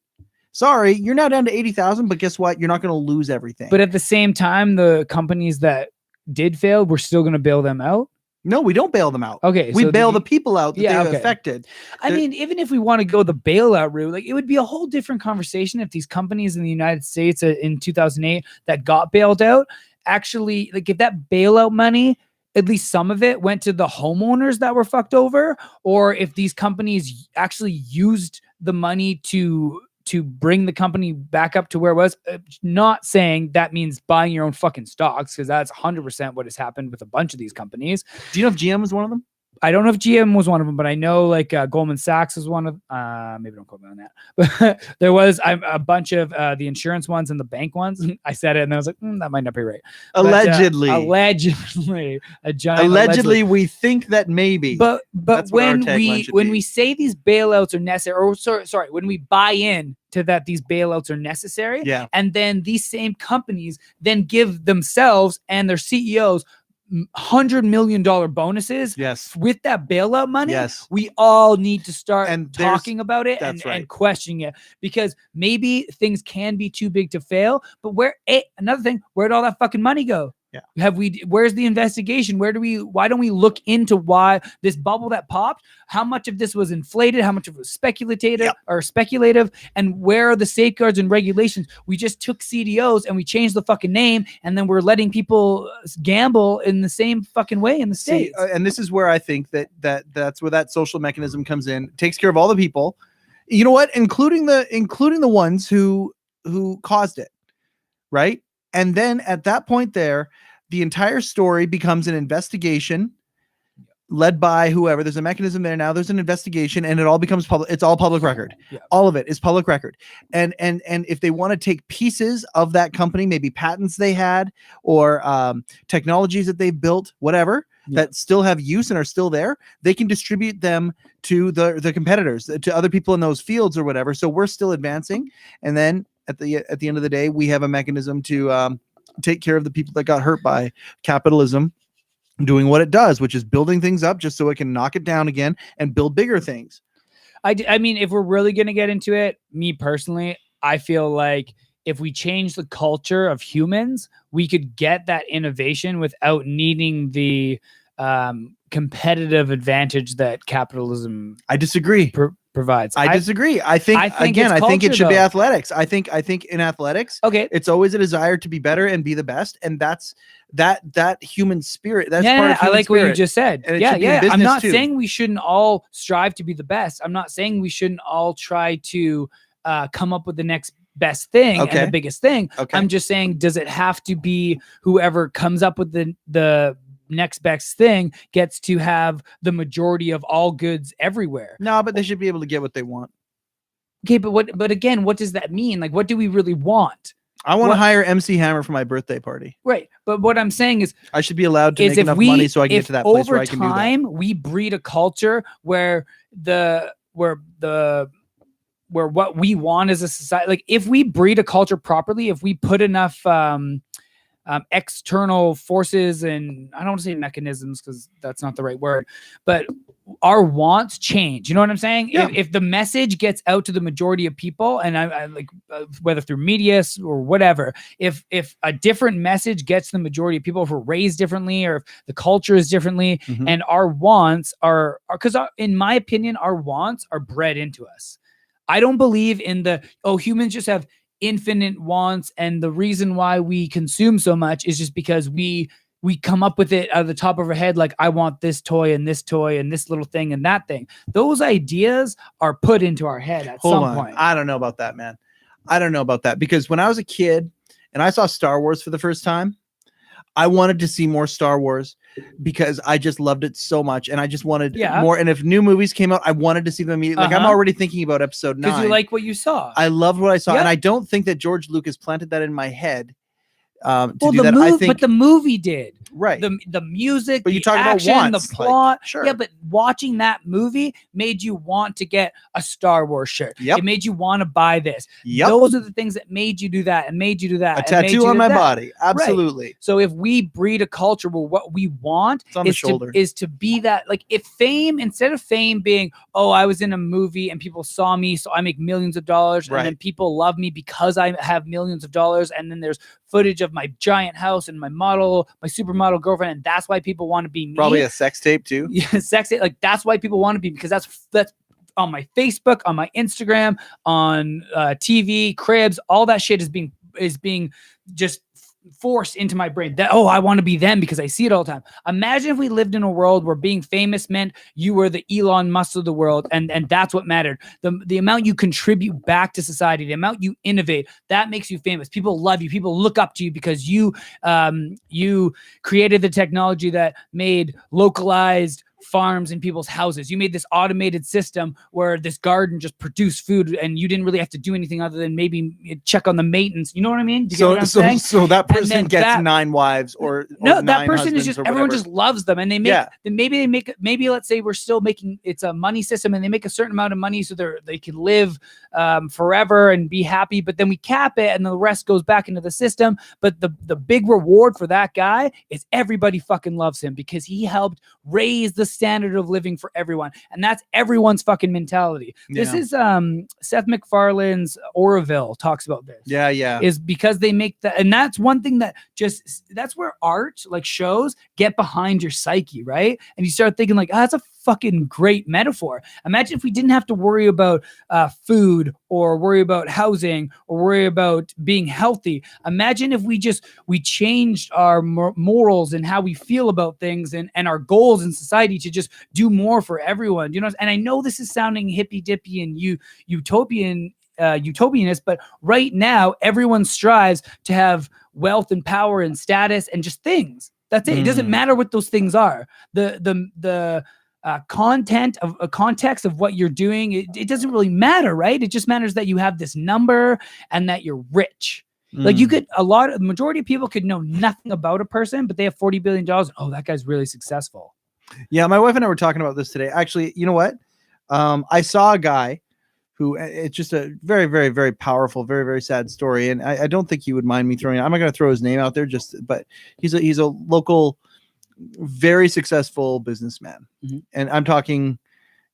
sorry, you're now down to 80,000, but guess what? You're not going to lose everything. But at the same time, the companies that did fail, we're still going to bail them out. No, we don't bail them out. Okay. We bail the people out that they've affected. I mean, even if we want to go the bailout route, like, it would be a whole different conversation if these companies in the United States in 2008 that got bailed out, actually, like, if that bailout money, at least some of it went to the homeowners that were fucked over, or if these companies actually used the money to bring the company back up to where it was. Not saying that means buying your own fucking stocks, because that's 100% what has happened with a bunch of these companies. Do you know if GM was one of them? I don't know if GM was one of them, but I know, like, Goldman Sachs was one of. Maybe don't quote me on that. But there was a bunch of the insurance ones and the bank ones. I said it, and I was like, that might not be right. Allegedly, allegedly, we think that maybe. But when we say these bailouts are necessary, or sorry, when we buy in to that these bailouts are necessary, and then these same companies then give themselves and their CEOs $100 million bonuses with that bailout money, we all need to start talking about it and questioning it, because maybe things can be too big to fail. But another thing, where'd all that fucking money go? Where's the investigation? Why don't we look into why this bubble that popped, how much of this was inflated, how much of it was speculative, and where are the safeguards and regulations? We just took CDOs and we changed the fucking name, and then we're letting people gamble in the same fucking way in the States. And this is where I think that's where that social mechanism comes in. It takes care of all the people, you know what, including the ones who caused it, right? And then at that point there, the entire story becomes an investigation led by whoever. There's a mechanism there now. There's an investigation, and it all becomes public. It's all public record. All of it is public record. And if they want to take pieces of that company, maybe patents they had or technologies that they've built, whatever, that still have use and are still there, they can distribute them to the competitors, to other people in those fields or whatever. So we're still advancing. And then at the end of the day, we have a mechanism to take care of the people that got hurt by capitalism doing what it does, which is building things up just so it can knock it down again and build bigger things. I mean, if we're really going to get into it, me personally, I feel like if we change the culture of humans, we could get that innovation without needing the competitive advantage that capitalism I disagree. Provides. I disagree. I think it should be athletics. I think in athletics, it's always a desire to be better and be the best, and that's that human spirit. That's part of human I like spirit. what you just said. I'm not saying we shouldn't all strive to be the best. I'm not saying we shouldn't all try to come up with the next best thing and Okay. the biggest thing. Okay. I'm just saying, does it have to be whoever comes up with the next best thing gets to have the majority of all goods everywhere? No, but they should be able to get what they want. Okay, but again, what does that mean? Like, what do we really want? I want to What- hire MC Hammer for my birthday party. Right. But what I'm saying is I should be allowed to is make if enough we money so I can get if to that place over where I can do that. time we breed a culture where what we want as a society, like if we breed a culture properly, if we put enough external forces, and I don't want to say mechanisms because that's not the right word, but our wants change. You know what I'm saying? Yeah. If the message gets out to the majority of people, and I like whether through media or whatever, if a different message gets the majority of people, if we're raised differently or if the culture is differently, Mhm. and our wants are because in my opinion, our wants are bred into us. I don't believe in humans just have infinite wants, and the reason why we consume so much is just because we come up with it out of the top of our head, like I want this toy and this little thing and that thing. Those ideas are put into our head at Hold some on. point. I don't know about that, man. I don't know about that because when I was a kid and I saw Star Wars for the first time, I wanted to see more Star Wars because I just loved it so much and I just wanted more. And if new movies came out, I wanted to see them immediately. Like I'm already thinking about episode 9. Because you like what you saw. I loved what I saw. And I don't think that George Lucas planted that in my head to well, do that. I think, but the movie did. Right. The music, but you the talk action, about wants, the plot. like, sure. Yeah, but watching that movie made you want to get a Star Wars shirt. Yep. It made you want to buy this. Yep. Those are the things that made you do that and made you do that. A tattoo on my body. Absolutely. Right. So if we breed a culture where what we want is to be that, like if fame, instead of fame being, oh, I was in a movie and people saw me, so I make millions of dollars, and then people love me because I have millions of dollars, and then there's footage of my giant house and my supermodel girlfriend, and that's why people want to be me. Probably a sex tape too. Yeah, sex tape. Like that's why people want to be, because that's on my Facebook, on my Instagram, on TV, cribs, all that shit is being just forced into my brain that, oh, I want to be them because I see it all the time. Imagine if we lived in a world where being famous meant you were the Elon Musk of the world, and that's what mattered. The amount you contribute back to society, the amount you innovate, that makes you famous. People love you. People look up to you because you created the technology that made localized farms in people's houses. You made this automated system where this garden just produced food and you didn't really have to do anything other than maybe check on the maintenance. You know what I mean? Do you get what I'm saying? So that person gets 9 wives or no, that 9 person is just, everyone just loves them, and they make, maybe let's say we're still making, it's a money system and they make a certain amount of money so they can live forever and be happy, but then we cap it and the rest goes back into the system. But the big reward for that guy is everybody fucking loves him because he helped raise the standard of living for everyone, and that's everyone's fucking mentality. This is Seth MacFarlane's Orville talks about this. Is because they make that, and that's one thing that that's where art, like shows, get behind your psyche, right? And you start thinking like, that's a fucking great metaphor. Imagine if we didn't have to worry about food or worry about housing or worry about being healthy. Imagine if we changed our morals and how we feel about things and our goals in society to just do more for everyone. You know, and I know this is sounding hippy dippy and utopianist, but right now everyone strives to have wealth and power and status and just things. That's it. It doesn't matter what those things are. The context of what you're doing, it doesn't really matter, right? It just matters that you have this number and that you're rich. Like the majority of people could know nothing about a person, but they have $40 billion. Oh, that guy's really successful. Yeah, my wife and I were talking about this today. Actually, you know what? I saw a guy who, it's just a very, very, very powerful, very, very sad story. And I don't think he would mind me throwing, I'm not going to throw his name out there but he's a local, very successful businessman. And I'm talking,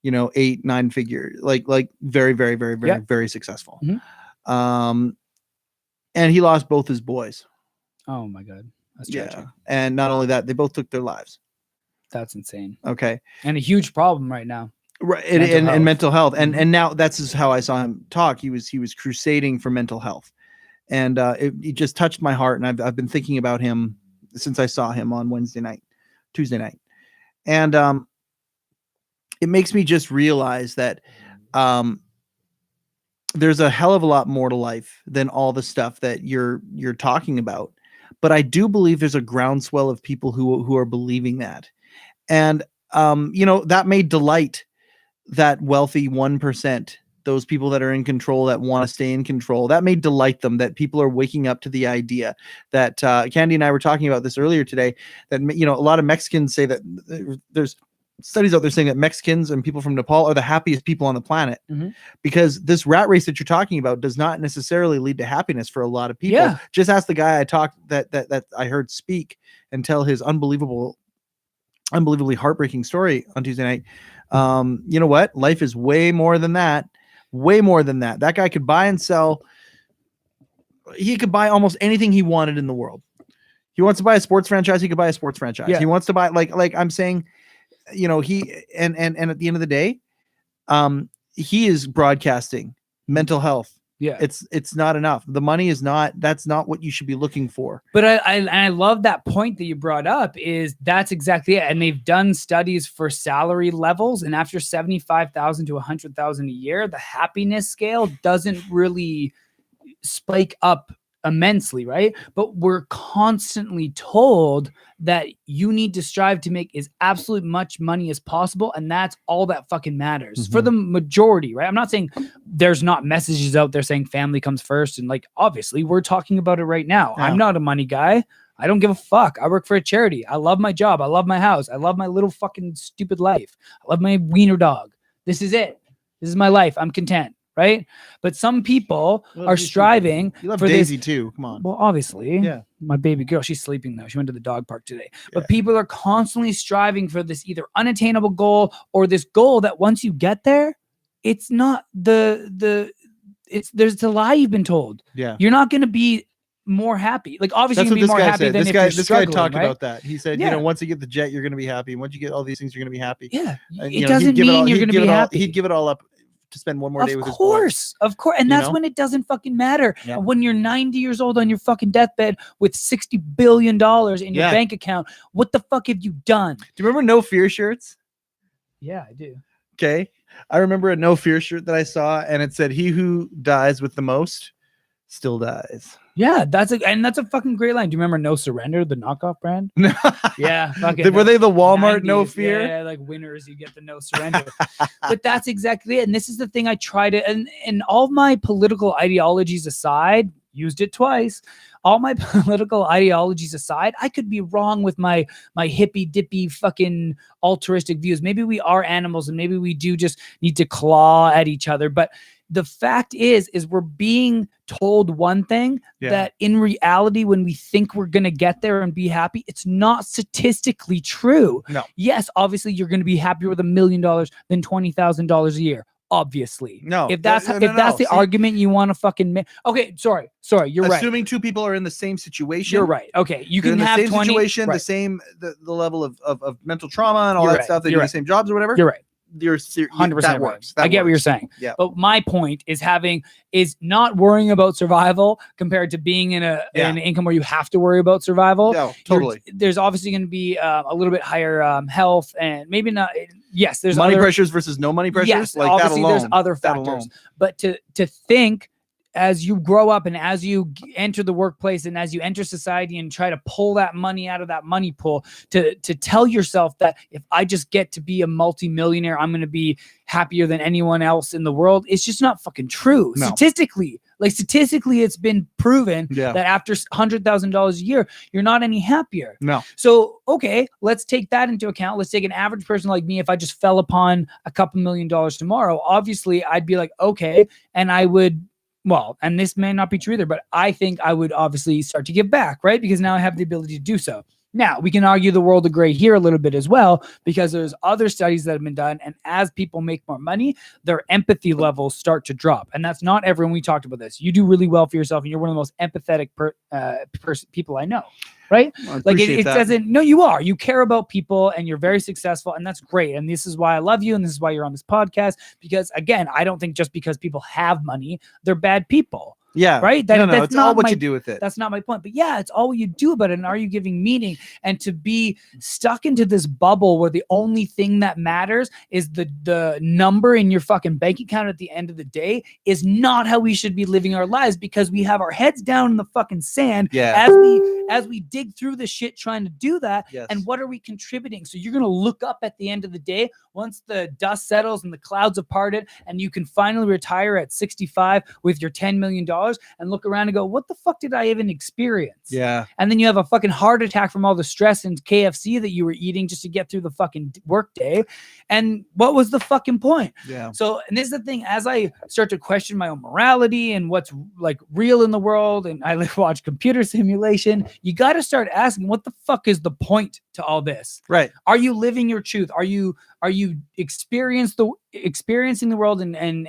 8-9 figure, like very, very, very, very, very successful. And he lost both his boys. Oh my God. That's tragic. And not only that, they both took their lives. That's insane. Okay. And a huge problem right now. Right. And mental health. And now that's just how I saw him talk. He was crusading for mental health. And it just touched my heart. And I've been thinking about him since I saw him on Tuesday night. And it makes me just realize that there's a hell of a lot more to life than all the stuff that you're talking about. But I do believe there's a groundswell of people who are believing that. And that may delight that wealthy 1%, those people that are in control, that want to stay in control. That may delight them, that people are waking up to the idea that Candy and I were talking about this earlier today, that a lot of Mexicans say that there's studies out there saying that Mexicans and people from Nepal are the happiest people on the planet, because this rat race that you're talking about does not necessarily lead to happiness for a lot of people. Yeah. Just ask the guy that I heard speak and tell his unbelievably heartbreaking story on Tuesday night. You know what? Life is way more than that. Way more than that. That guy could buy and sell. He could buy almost anything he wanted in the world. He wants to buy a sports franchise. He could buy a sports franchise. Yeah. He wants to buy, like I'm saying, he and at the end of the day, he is broadcasting mental health. Yeah. It's not enough. The money is not, that's not what you should be looking for. But I love that point that you brought up, is that's exactly it. And they've done studies for salary levels, and after 75,000 to 100,000 a year, the happiness scale doesn't really spike up immensely, right? But we're constantly told that you need to strive to make as absolute much money as possible, and that's all that fucking matters for the majority, right? I'm not saying there's not messages out there saying family comes first, and like obviously we're talking about it right now. I'm not a money guy. I don't give a fuck. I work for a charity. I love my job. I love my house. I love my little fucking stupid life. I love my wiener dog. This is it. This is my life. I'm content. Right. But some people are striving for Daisy too. Come on. Well, obviously, my baby girl, she's sleeping though. She went to the dog park today. But people are constantly striving for this either unattainable goal or this goal that once you get there, it's not there's a lie you've been told. Yeah. You're not going to be more happy. Like obviously you're going to be more happy than if you're struggling. This guy talked about that. He said, once you get the jet, you're going to be happy. Once you get all these things, you're going to be happy. Yeah. It doesn't mean you're going to be happy. He'd give it all up to spend one more day with his boys. Of course. And that's when it doesn't fucking matter. Yeah. When you're 90 years old on your fucking deathbed with $60 billion in your bank account, what the fuck have you done? Do you remember No Fear shirts? Yeah, I do. Okay. I remember a No Fear shirt that I saw, and it said, "He who dies with the most still dies." Yeah, that's a fucking great line. Do you remember No Surrender, the knockoff brand? Yeah, were they the Walmart 90s, No Fear? Yeah, like winners, you get the No Surrender. But that's exactly it. And this is the thing I try to, and all my political ideologies aside, used it twice. All my political ideologies aside, I could be wrong with my hippy dippy fucking altruistic views. Maybe we are animals, and maybe we do just need to claw at each other. But the fact is we're being told one thing that in reality, when we think we're going to get there and be happy, it's not statistically true. No. Yes, obviously you're going to be happier with $1 million than $20,000 a year. Obviously. No. If that's the argument you want to fucking make. Okay, sorry, you're right. Assuming two people are in the same situation. You're right. Okay, you can have the same 20, situation, right. the same the level of mental trauma and all that stuff. They do the same jobs or whatever. You're right. You're 100% that works. I get what you're saying. Yeah. But my point is not worrying about survival compared to being in an income where you have to worry about survival. Yeah, totally. There's obviously going to be a little bit higher health, and maybe not. Yes, there's money pressures versus no money pressures. Yes, like obviously that alone, there's other factors. But to think, as you grow up and as you enter the workplace and as you enter society and try to pull that money out of that money pool, to tell yourself that if I just get to be a multimillionaire, I'm going to be happier than anyone else in the world, it's just not fucking true. No. Statistically, it's been proven that after $100,000 a year, you're not any happier. No. So, okay, let's take that into account. Let's take an average person like me. If I just fell upon a couple $1 million tomorrow, obviously I'd be like, okay. And I would, well, and this may not be true either, but I think I would obviously start to give back, right? Because now I have the ability to do so. Now, we can argue the world of gray here a little bit as well, because there's other studies that have been done. And as people make more money, their empathy levels start to drop. And that's not everyone. We talked about this. You do really well for yourself, and you're one of the most empathetic people I know. Right? Like it doesn't, no, you are. You care about people and you're very successful, and that's great. And this is why I love you. And this is why you're on this podcast, because again, I don't think just because people have money, they're bad people. Yeah. Right. No, That's it's all not what my, you do with it. That's not my point. But yeah, it's all what you do about it. And are you giving meaning? And to be stuck into this bubble where the only thing that matters is the number in your fucking bank account at the end of the day is not how we should be living our lives, because we have our heads down in the fucking sand as we dig through the shit trying to do that. Yes. And what are we contributing? So you're going to look up at the end of the day, once the dust settles and the clouds have parted and you can finally retire at 65 with your $10 million, and look around and go, what the fuck did I even experience? Yeah. And then you have a fucking heart attack from all the stress and KFC that you were eating just to get through the fucking work day. And what was the fucking point? Yeah. So, and this is the thing, as I start to question my own morality and what's like real in the world, and I watch computer simulation, you got to start asking, what the fuck is the point to all this? Right. Are you living your truth? Are you experiencing the world and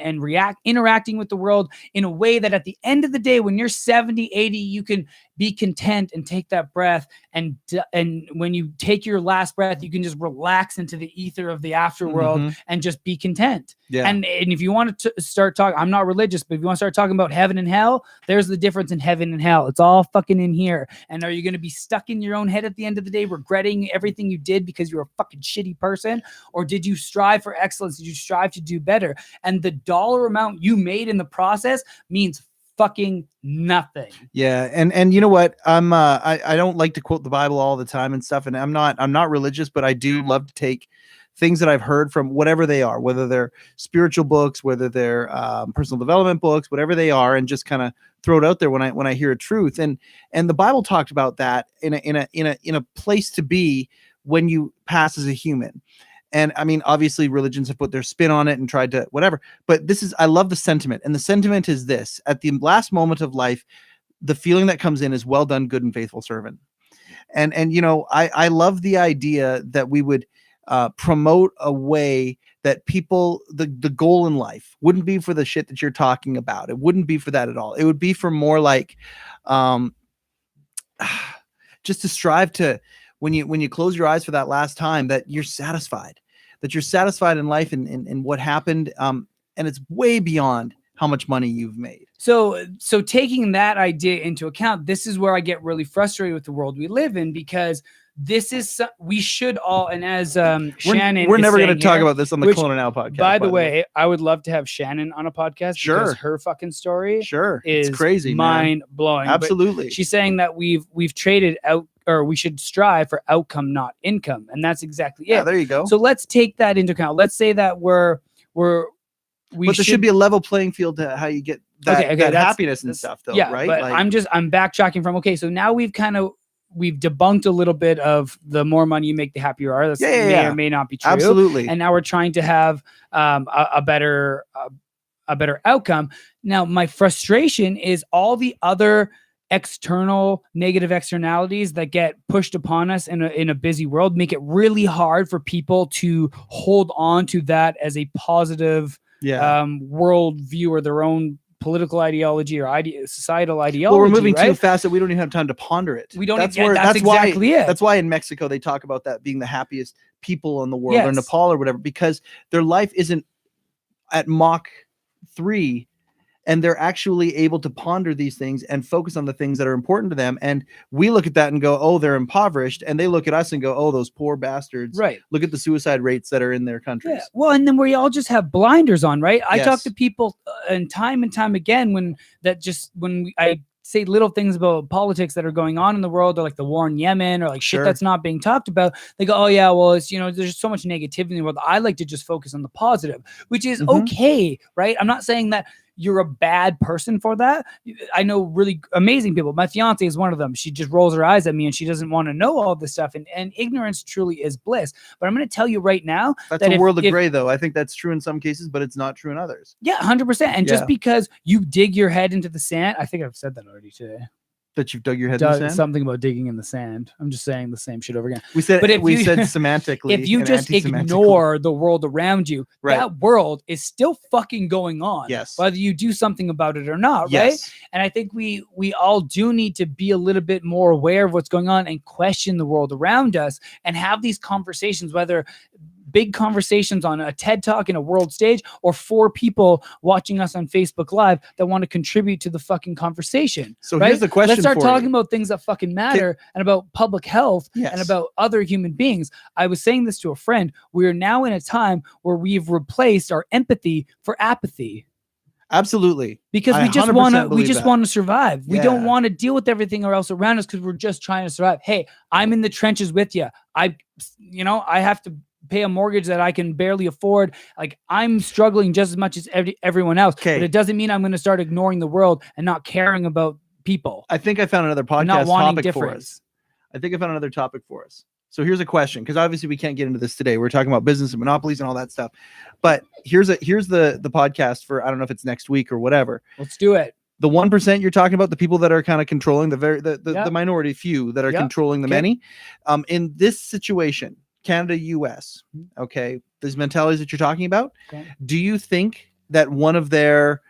interacting with the world in a way that at the end of the day, when you're 70, 80, you can be content and take that breath, and when you take your last breath, you can just relax into the ether of the afterworld and just be content. Yeah. And if you want to start talking, I'm not religious, but if you want to start talking about heaven and hell, there's the difference in heaven and hell. It's all fucking in here. And are you going to be stuck in your own head at the end of the day, regretting everything you did because you're a fucking shitty person? Or did you strive for excellence? Did you strive to do better? And the dollar amount you made in the process means fucking nothing. Yeah. And you know what? I don't like to quote the Bible all the time and stuff. And I'm not religious, but I do love to take things that I've heard from whatever they are, whether they're spiritual books, whether they're personal development books, whatever they are, and just kind of throw it out there when I hear a truth. And the Bible talked about that in a place to be when you pass as a human. And I mean, obviously religions have put their spin on it and tried to whatever, but I love the sentiment. And the sentiment is this: at the last moment of life, the feeling that comes in is, well done, good and faithful servant. And you know, I love the idea that we would promote a way that people, the goal in life wouldn't be for the shit that you're talking about. It wouldn't be for that at all. It would be for more like, just to strive to, when you close your eyes for that last time, that you're satisfied in life and what happened. And it's way beyond how much money you've made. So taking that idea into account, this is where I get really frustrated with the world we live in, because this is, we should all, and as Shannon, we're never going to talk about this on the Clone and Now podcast. By the way, I would love to have Shannon on a podcast. Sure. Because her fucking story is crazy, mind blowing. Absolutely. But she's saying that we've traded out, or we should strive for outcome, not income. And that's exactly it. Yeah, there you go. So let's take that into account. Let's say that there should be a level playing field to how you get that, that happiness and stuff, though, yeah, right? But like, I'm backtracking from, okay, so now we've debunked a little bit of the more money you make, the happier you are. That may or may not be true. Absolutely. And now we're trying to have a better outcome. Now, my frustration is all the other external negative externalities that get pushed upon us in a busy world make it really hard for people to hold on to that as a positive world view, or their own political ideology or societal ideology. Well, we're moving too fast that we don't even have time to ponder it. We don't. That's exactly it. That's why in Mexico they talk about that being the happiest people in the world, or Nepal or whatever, because their life isn't at Mach 3. And they're actually able to ponder these things and focus on the things that are important to them. And we look at that and go, oh, they're impoverished. And they look at us and go, oh, those poor bastards. Right. Look at the suicide rates that are in their countries. Yeah. Well, and then we all just have blinders on, right? I talk to people and time again I say little things about politics that are going on in the world, or like the war in Yemen, or like shit that's not being talked about. They go, oh yeah, well, it's, there's so much negativity in the world. I like to just focus on the positive, which is okay, right? I'm not saying that you're a bad person for that. I know really amazing people. My fiance is one of them. She just rolls her eyes at me and she doesn't want to know all this stuff. And ignorance truly is bliss. But I'm going to tell you right now, that's a world of gray, though. I think that's true in some cases, but it's not true in others. Yeah, 100%. And just because you dig your head into the sand, I think I've said that already today. That you've dug your head in the sand? Something about digging in the sand. I'm just saying the same shit over again. We said semantically. If you just ignore the world around you, that world is still fucking going on. Yes. Whether you do something about it or not, right? And I think we all do need to be a little bit more aware of what's going on and question the world around us and have these conversations, whether big conversations on a TED Talk in a world stage, or 4 people watching us on Facebook Live that want to contribute to the fucking conversation. So right? here's the question. Let's start for talking you. about things that fucking matter and about public health Yes. and about other human beings. I was saying this to a friend. We are now in a time where we've replaced our empathy for apathy. Absolutely. Because I we just 100% want to believe that. want to survive. We don't Yeah. want to deal with everything else around us because we're just trying to survive. Hey, I'm in the trenches with you. I have to pay a mortgage that I can barely afford. Like, I'm struggling just as much as everyone else. Okay. But it doesn't mean I'm going to start ignoring the world and not caring about people. I think I found another and not podcast wanting topic for difference. us. I think I found another topic for us. So here's a question, because obviously we can't get into this today. We're talking about business and monopolies and all that stuff. But here's the podcast for, I don't know if it's next week or whatever. Let's do it. The 1% you're talking about, the people that are kind of controlling the Yep. minority few that are Yep. controlling the Okay. many. In this situation, Canada, US, okay, these mentalities that you're talking about, Okay. do you think that one of their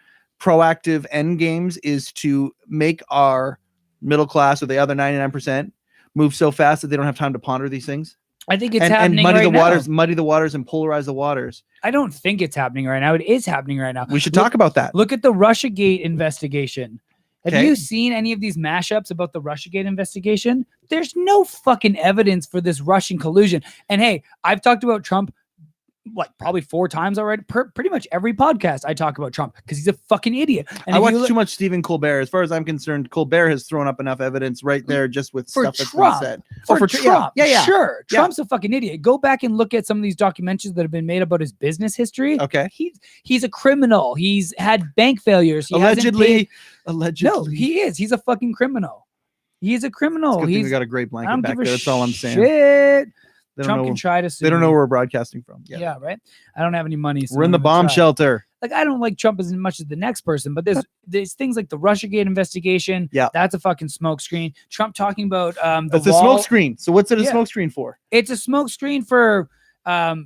proactive end games is to make our middle class, or the other 99%, move so fast that they don't have time to ponder these things? I think it's and happening muddy right the now. waters, muddy the waters, and polarize the waters. I don't think it's happening right now. It is happening right now. We should talk about that. Look at the Russiagate investigation. Have Okay. you seen any of these mashups about the Russiagate investigation? There's no fucking evidence for this Russian collusion. And hey, I've talked about Trump probably 4 times already. Pretty much every podcast I talk about Trump because he's a fucking idiot. And I if watch you look- too much Stephen Colbert. As far as I'm concerned, Colbert has thrown up enough evidence right there just with for stuff that's been Trump. said. For Tr- Trump. Yeah. Sure. Yeah. Trump's a fucking idiot. Go back and look at some of these documentaries that have been made about his business history. Okay. He's a criminal. He's had bank failures. He hasn't paid- Allegedly. No, he is. He's a fucking criminal. He is a criminal. Good thing we He's got a great I blanket don't back give a there. That's all I'm saying. shit. They don't Trump know. can try to sue They don't know me. where we're broadcasting from. Yeah, right. I don't have any money. So We're in the I'm gonna bomb try. shelter. Like, I don't like Trump as much as the next person, but there's things like the Russiagate investigation. Yeah. That's a fucking smokescreen. Trump talking about the That's a wall. smoke screen. So what's it a Yeah. smoke screen for? It's a smokescreen for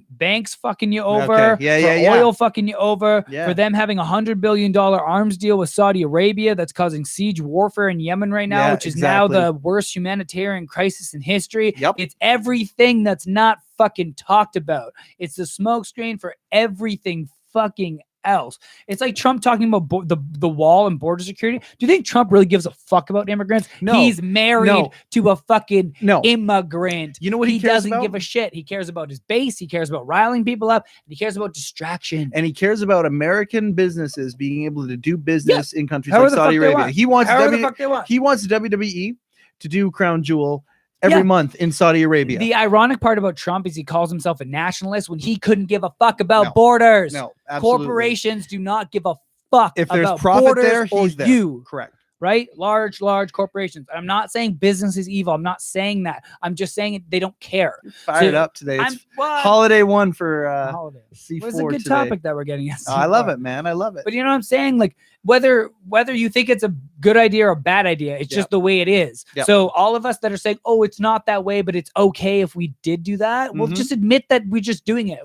banks fucking you over, Okay. Yeah, for yeah, yeah. oil fucking you over, Yeah. for them having $100 billion arms deal with Saudi Arabia that's causing siege warfare in Yemen right now, Yeah, which is now exactly. the worst humanitarian crisis in history. Yep. It's everything that's not fucking talked about. It's the smokescreen for everything fucking else. It's like Trump talking about the wall and border security. Do you think Trump really gives a fuck about immigrants? No. He's married No. to a fucking No. immigrant. You know what he cares doesn't about? give a shit. He cares about his base. He cares about riling people up. And he cares about distraction. And he cares about American businesses being able to do business in countries However like the Saudi fuck they Arabia. want. He wants However the fuck they want. he wants WWE to do Crown Jewel every Yeah. month in Saudi Arabia. The ironic part about Trump is he calls himself a nationalist when he couldn't give a fuck about No. borders. No, absolutely. Corporations do not give a fuck If there's about profit borders there, or he's there. you. Correct. Right? Large corporations. I'm not saying business is evil. I'm not saying that. I'm just saying they don't care. Fired So, up today. It's what? holiday one for Holiday. C4 It's a good today. topic that we're getting at. Oh, I love C4. it, man. I love it. But you know what I'm saying? Like whether you think it's a good idea or a bad idea, it's just the way it is. Yep. So all of us that are saying, "Oh, it's not that way, but it's okay if we did do that," well, Mhm. just admit that we're just doing it.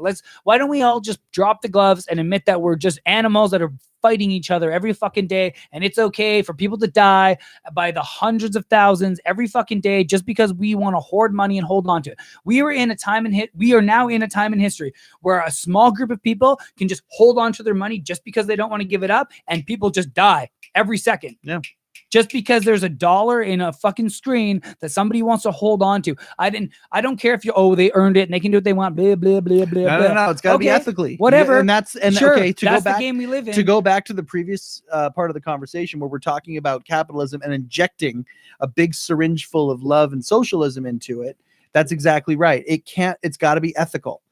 Why don't we all just drop the gloves and admit that we're just animals that are fighting each other every fucking day, and it's okay for people to die by the hundreds of thousands every fucking day just because we want to hoard money and hold on to it. We are now in a time in history where a small group of people can just hold on to their money just because they don't want to give it up, and people just die every second. Yeah. Just because there's $1 in a fucking screen that somebody wants to hold on to. I don't care if they earned it and they can do what they want. Blah, blah, blah, blah, blah. No. It's got to be Okay, ethically. whatever. Sure, okay. To that's go back the game we live in. to go back to the previous part of the conversation where we're talking about capitalism and injecting a big syringe full of love and socialism into it. That's exactly right. It's got to be ethical.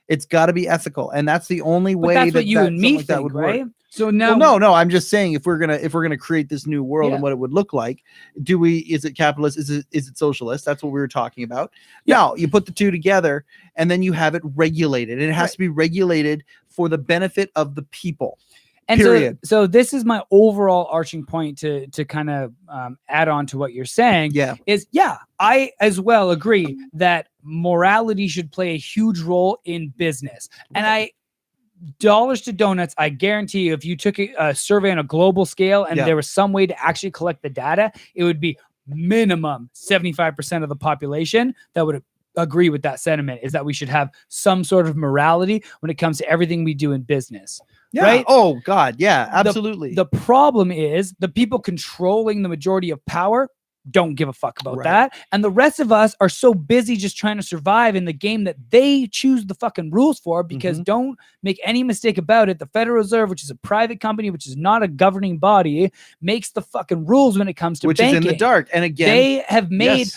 It's got to be ethical, and that's the only But way that's that what you and me something like that think, would work. right? So now, Well, no. I'm just saying if we're gonna create this new world Yeah. and what it would look like, is it capitalist? Is it socialist? That's what we were talking about. Yeah. Now you put the two together, and then you have it regulated, and it has Right. to be regulated for the benefit of the people. and period. So this is my overall arching point to kind of add on to what you're saying. Yeah. I as well agree that morality should play a huge role in business. And dollars to donuts, I guarantee you, if you took a survey on a global scale and Yeah. there was some way to actually collect the data, it would be minimum 75% of the population that would agree with that sentiment, is that we should have some sort of morality when it comes to everything we do in business. Yeah. Right? Oh God. Yeah, absolutely. The problem is the people controlling the majority of power don't give a fuck about that. And the rest of us are so busy just trying to survive in the game that they choose the fucking rules for, because don't make any mistake about it, the Federal Reserve, which is a private company, which is not a governing body, makes the fucking rules when it comes to banking. Which is in the dark. And again, they have made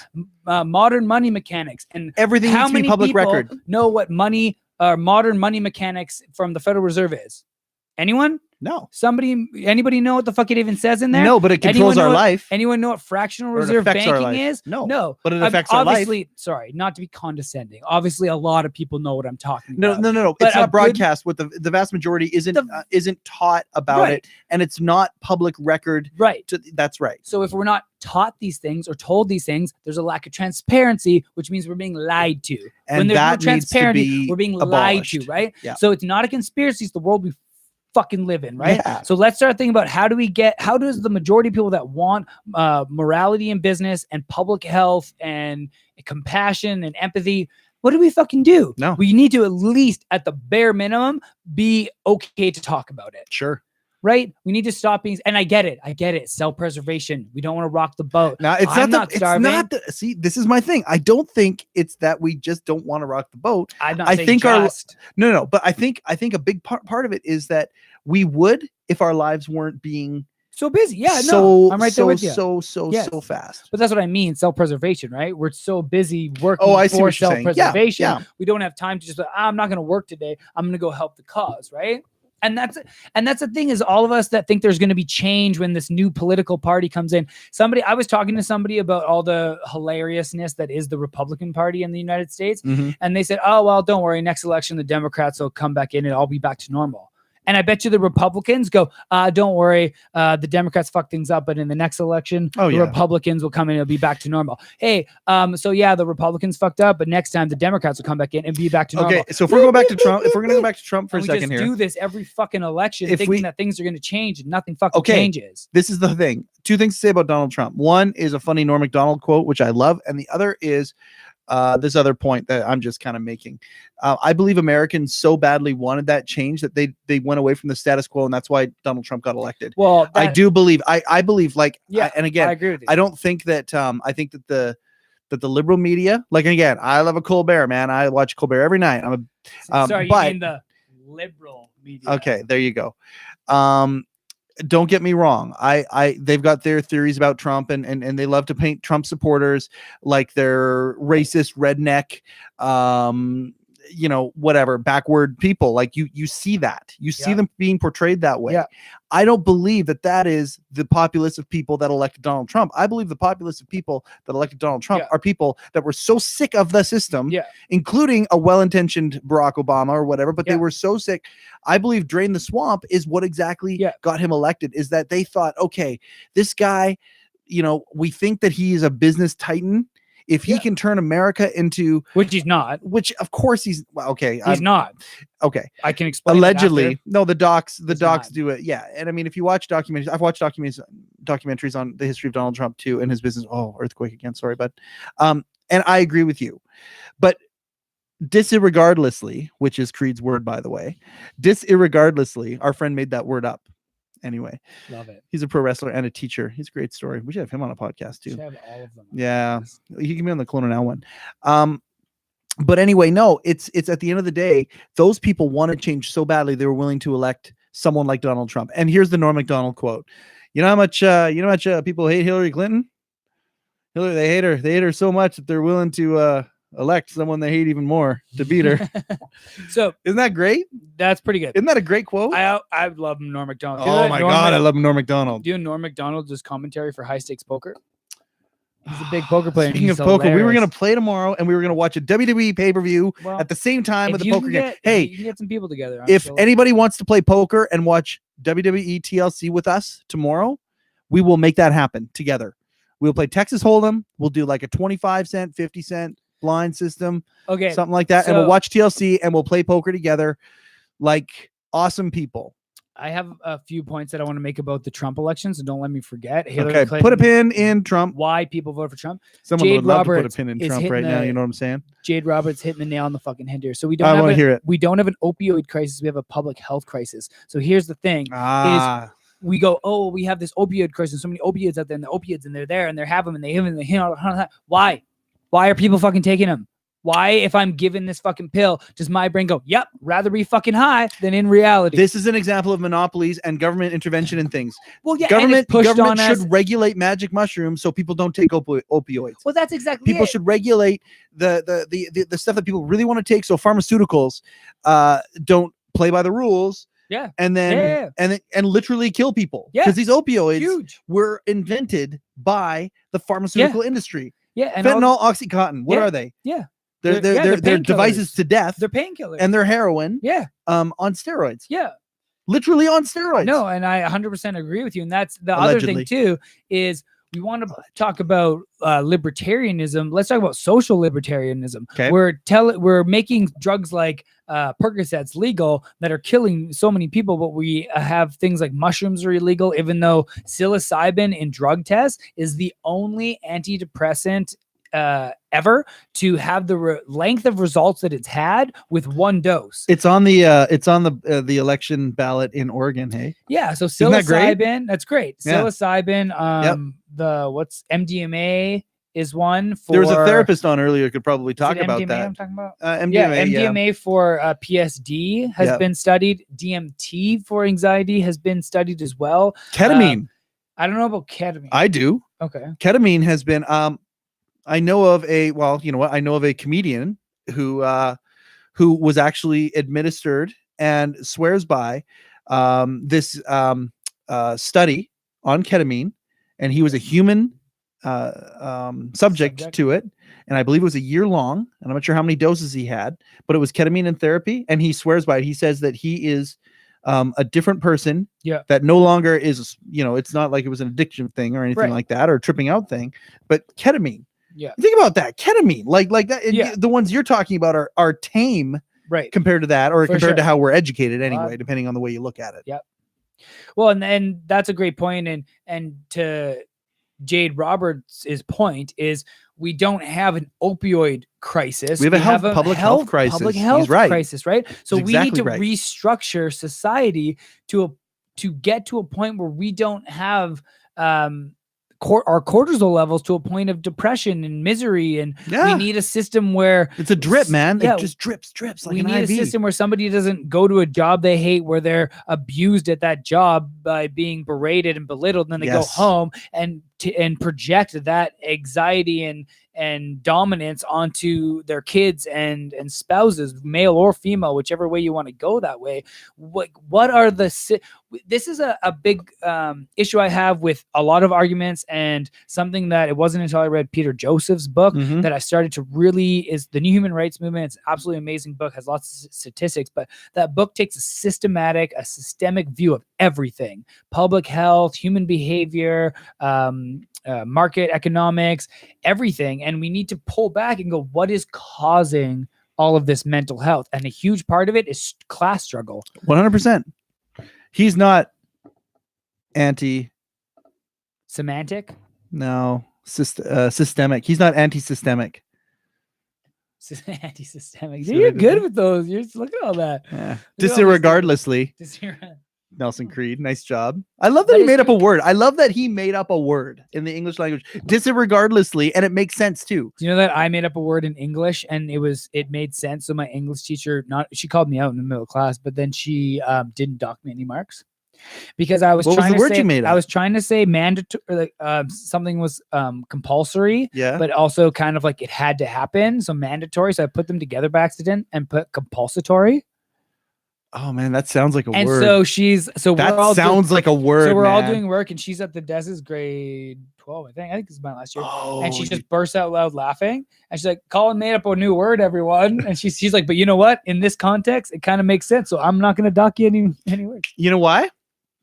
modern money mechanics, and everything needs to be public record. Know what money modern money mechanics from the Federal Reserve is? Anyone? No. Anybody know what the fuck it even says in there? No, but it controls our life. Anyone know what fractional reserve banking is? No. But it affects our life. Sorry, not to be condescending. Obviously, a lot of people know what I'm talking about. No. It's not broadcast. What the vast majority isn't taught about it, and it's not public record. Right. That's right. So if we're not taught these things or told these things, there's a lack of transparency, which means we're being lied to. And when there's that no transparency, we're being abolished. lied to, right? Yeah. So it's not a conspiracy. It's the world we fucking live in, right? Yeah. So let's start thinking about how does the majority of people that want morality in business and public health and compassion and empathy, what do we fucking do? No. We need to, at least at the bare minimum, be okay to talk about it. Sure. Right? We need to stop being, and I get it. Self-preservation. We don't want to rock the boat. Now see, this is my thing. I don't think it's that we just don't want to rock the boat. I'm not I saying think just. but I think a big part of it is that we would, if our lives weren't being so busy. Yeah, no, I'm right there with you. So fast. But that's what I mean. Self-preservation, right? We're so busy working for self-preservation. Yeah. We don't have time to just, I'm not going to work today. I'm going to go help the cause, right? And that's the thing, is all of us that think there's going to be change when this new political party comes in. I was talking to somebody about all the hilariousness that is the Republican Party in the United States. And they said, oh, well, don't worry. Next election, the Democrats will come back in and I'll be back to normal. And I bet you the Republicans go, don't worry, the Democrats fuck things up, but in the next election, the Republicans will come in and it'll be back to normal. Hey, so yeah, the Republicans fucked up, but next time the Democrats will come back in and be back to normal. Okay, so if we're going back to Trump, if we're going to go back to Trump for a second here. We just do this every fucking election thinking that things are going to change and nothing fucking changes. This is the thing. Two things to say about Donald Trump. One is a funny Norm Macdonald quote, which I love. And the other is this other point that I'm just kind of making. I believe Americans so badly wanted that change that they went away from the status quo, and that's why Donald Trump got elected. Well, I do believe I believe, like, and again, I agree with you. I don't think that I think that the liberal media, like, and again, I love a Colbert, man. I watch Colbert every night. Sorry, you mean the liberal media? Okay, there you go. Don't get me wrong. They've got their theories about Trump, and they love to paint Trump supporters like they're racist, redneck, whatever, backward people. Like you see that. You see them being portrayed that way. Yeah. I don't believe that is the populace of people that elected Donald Trump. I believe the populace of people that elected Donald Trump are people that were so sick of the system, including a well-intentioned Barack Obama or whatever, but they were so sick. I believe Drain the Swamp is what exactly got him elected, is that they thought, okay, this guy, we think that he is a business titan. If he can turn America into, which he's not, which of course he's not. Okay, I can explain. Allegedly, no, the docs do it. Yeah, and I mean, if you watch documentaries, I've watched documentaries on the history of Donald Trump too and his business. Oh, earthquake again. Sorry, but and I agree with you, but disregardlessly, which is Creed's word, by the way, disregardlessly, our friend made that word up. Anyway, love it. He's a pro wrestler and a teacher. He's a great story. We should have him on a podcast too. Should have all of them. Yeah, he can be on the Clone Now one. But anyway, no, it's at the end of the day, those people want to change so badly they were willing to elect someone like Donald Trump. And here's the Norm Macdonald quote. You know how much people hate Hillary Clinton? They hate her so much that they're willing to elect someone they hate even more to beat her. So isn't that great? That's pretty good. Isn't that a great quote? I love Norm Macdonald. Oh my God, I love Norm Macdonald. Do you know Norm Macdonald does commentary for High Stakes Poker? He's a big poker player. Speaking of poker, we were going to play tomorrow, and we were going to watch a WWE pay-per-view at the same time with the poker game. Hey, you can get some people together. If anybody wants to play poker and watch WWE TLC with us tomorrow, we will make that happen together. We'll play Texas Hold'em. We'll do like a 25-cent, 50-cent blind system, something like that, and we'll watch TLC and we'll play poker together like awesome people. I have a few points that I want to make about the Trump election, so don't let me forget. Hillary Okay, Clinton, put a pin in Trump. why people vote for Trump. Someone Jade would love to put a Roberts pin in is Trump hitting right now. the- You know what I'm saying? Jade Roberts hitting the nail on the fucking head here. So we I want to hear it. we don't have an opioid crisis. We have a public health crisis. So here's the thing: Ah, we go, oh, we have this opioid crisis. So many opioids out there, and the opiates, and they're there, and they have them, and they have them, and they have why? Why are people fucking taking them? Why, if I'm given this fucking pill, does my brain go, yep, rather be fucking high than in reality? this is an example of monopolies and government intervention in things. Well, yeah, and Government it's pushed on should us. regulate magic mushrooms so people don't take opioids. Well, that's exactly People it. should regulate the stuff that people really want to take, so pharmaceuticals don't play by the rules. Yeah. And then and literally kill people. Yeah. Because these opioids Huge. were invented by the pharmaceutical industry. Yeah, and Fentanyl, Oxycontin. What are they? Yeah. They're painkillers. devices to death. They're painkillers. And they're heroin. Yeah. On steroids. Yeah. Literally on steroids. No, and I 100% agree with you. And that's the Allegedly. other thing too, is we want to talk about libertarianism. Let's talk about social libertarianism. Okay. We're making drugs like Percocets legal that are killing so many people, but we have things like mushrooms are illegal, even though psilocybin in drug tests is the only antidepressant ever to have the length of results that it's had with one dose. It's on the election ballot in Oregon. Hey, yeah. So Isn't that great? psilocybin, that's great. Yeah. Psilocybin, the what's MDMA is one for. There was a therapist on earlier could probably talk Is it about MDMA that. I'm talking about. MDMA, MDMA for PSD has been studied. DMT for anxiety has been studied as well. Ketamine. I don't know about ketamine. I do. Okay. Ketamine has been. I know of a I know of a comedian who was actually administered and swears by this study on ketamine, and he was a human subject to it, and I believe it was a year long, and I'm not sure how many doses he had, but it was ketamine in therapy, and he swears by it. He says that he is a different person. Yeah. That no longer is, it's not like it was an addiction thing or anything like that, or a tripping out thing, but ketamine. Yeah. Think about that. Ketamine, like that. Yeah. The ones you're talking about are tame, right, compared to that, or compared to how we're educated anyway, Well, depending on the way you look at it. Yep. Well, and that's a great point. And to Jade Roberts' point is we don't have an opioid crisis. We have a public health crisis. Public health He's right. crisis, right? So He's we need exactly to right. restructure society to get to a point where we don't have our cortisol levels to a point of depression and misery, and we need a system where it's a drip, man. Yeah, it just drips like we an need IV. a system where somebody doesn't go to a job they hate, where they're abused at that job by being berated and belittled, and then they go home and project that anxiety and dominance onto their kids and spouses, male or female, whichever way you want to go that way. What are this is a big issue I have with a lot of arguments, and something that it wasn't until I read Peter Joseph's book that I started to really is the New Human Rights Movement. It's an absolutely amazing book, has lots of statistics, but that book takes a systemic view of everything: public health, human behavior, market economics, everything. And we need to pull back and go, what is causing all of this mental health? And a huge part of it is class struggle. 100%. He's not semantic. No, systemic. He's not anti-systemic. Anti-systemic. You're good with those. You're just look at all that. Yeah. Disregardlessly. Nelson Creed, nice job. I love that he made up a word. I love that he made up a word in the English language, disregardlessly, and it makes sense too. Do you know that I made up a word in English and it made sense? So my English teacher, she called me out in the middle of class, but then she didn't dock me any marks because I was trying to say mandatory, something was compulsory, but also kind of like it had to happen. So mandatory. So I put them together by accident and put compulsory. Oh man, that sounds like a word. And so that sounds like a word. So we're all doing work, and she's at the desk. Is grade 12, I think this is my last year. Oh, and she just bursts out loud laughing, and she's like, "Colin made up a new word, everyone." And she's like, "But you know what? In this context, it kind of makes sense. So I'm not going to dock you any words." You know why?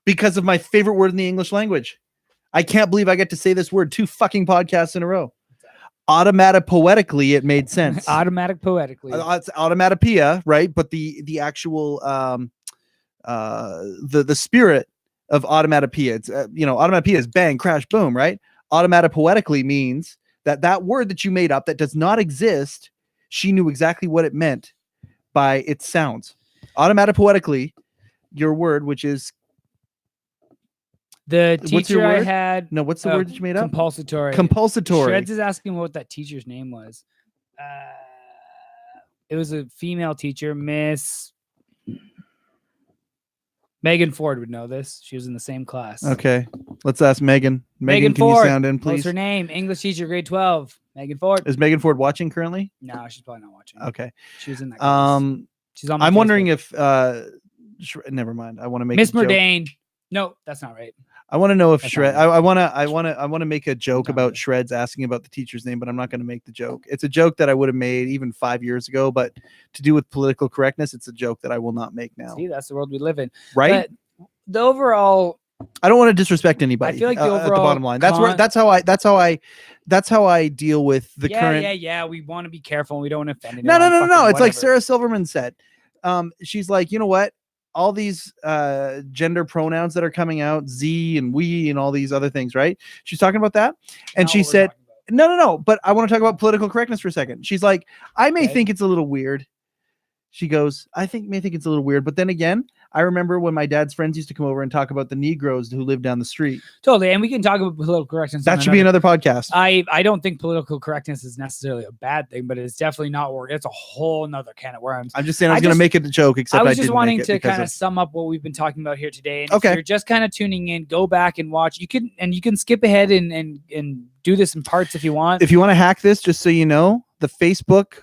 Because of my favorite word in the English language. I can't believe I get to say this word 2 fucking podcasts in a row. Automatic poetically, it made sense. Automatic poetically. It's automatopoeia, right? But the actual the spirit of automatopoeia. It's automatopoeia is bang, crash, boom, right? Automatopoetically means that word that you made up that does not exist, she knew exactly what it meant by its sounds. Automatopoetically, your word, which is the what's your teacher I word? had. No, what's the word that you made up? Compulsatory. Compulsatory. Shreds is asking what that teacher's name was. It was a female teacher, Miss Megan Ford would know this. She was in the same class. Okay, let's ask Megan. Megan, can Ford. you sound in, please? What's her name? English teacher, grade 12. Megan Ford. Is Megan Ford watching currently? No, she's probably not watching. Okay. She was in that class. She's on my I'm Facebook. wondering if never mind. I want to make Miss a joke. Murdane. No, that's not right. I want to know if That's Shred. not I want to make a joke about right. Shreds asking about the teacher's name, but I'm not going to make the joke. It's a joke that I would have made even 5 years ago, but to do with political correctness, it's a joke that I will not make now. See, that's the world we live in. Right? But the overall, I don't want to disrespect anybody. I feel like the at the overall bottom line. That's how I deal with the current. Yeah. We want to be careful. And we don't offend No. anyone. It's like Whatever. Sarah Silverman said. She's like, you know what? All these gender pronouns that are coming out, Z and we and all these other things, right? She's talking about that. And Not she what we're said, talking about. no, but I want to talk about political correctness for a second. She's like, I may think it's a little weird. She goes, may think it's a little weird, but then again, I remember when my dad's friends used to come over and talk about the Negroes who live down the street. Totally, and we can talk about political correctness. That should be another podcast. I don't think political correctness is necessarily a bad thing, but it's definitely not work. It's a whole nother can of worms. I'm just saying I was going to make it a joke, except I was just didn't wanting make it to kind of sum up what we've been talking about here today. And okay. If you're just kind of tuning in, go back and watch. You can skip ahead and do this in parts if you want. If you want to hack this, just so you know, the Facebook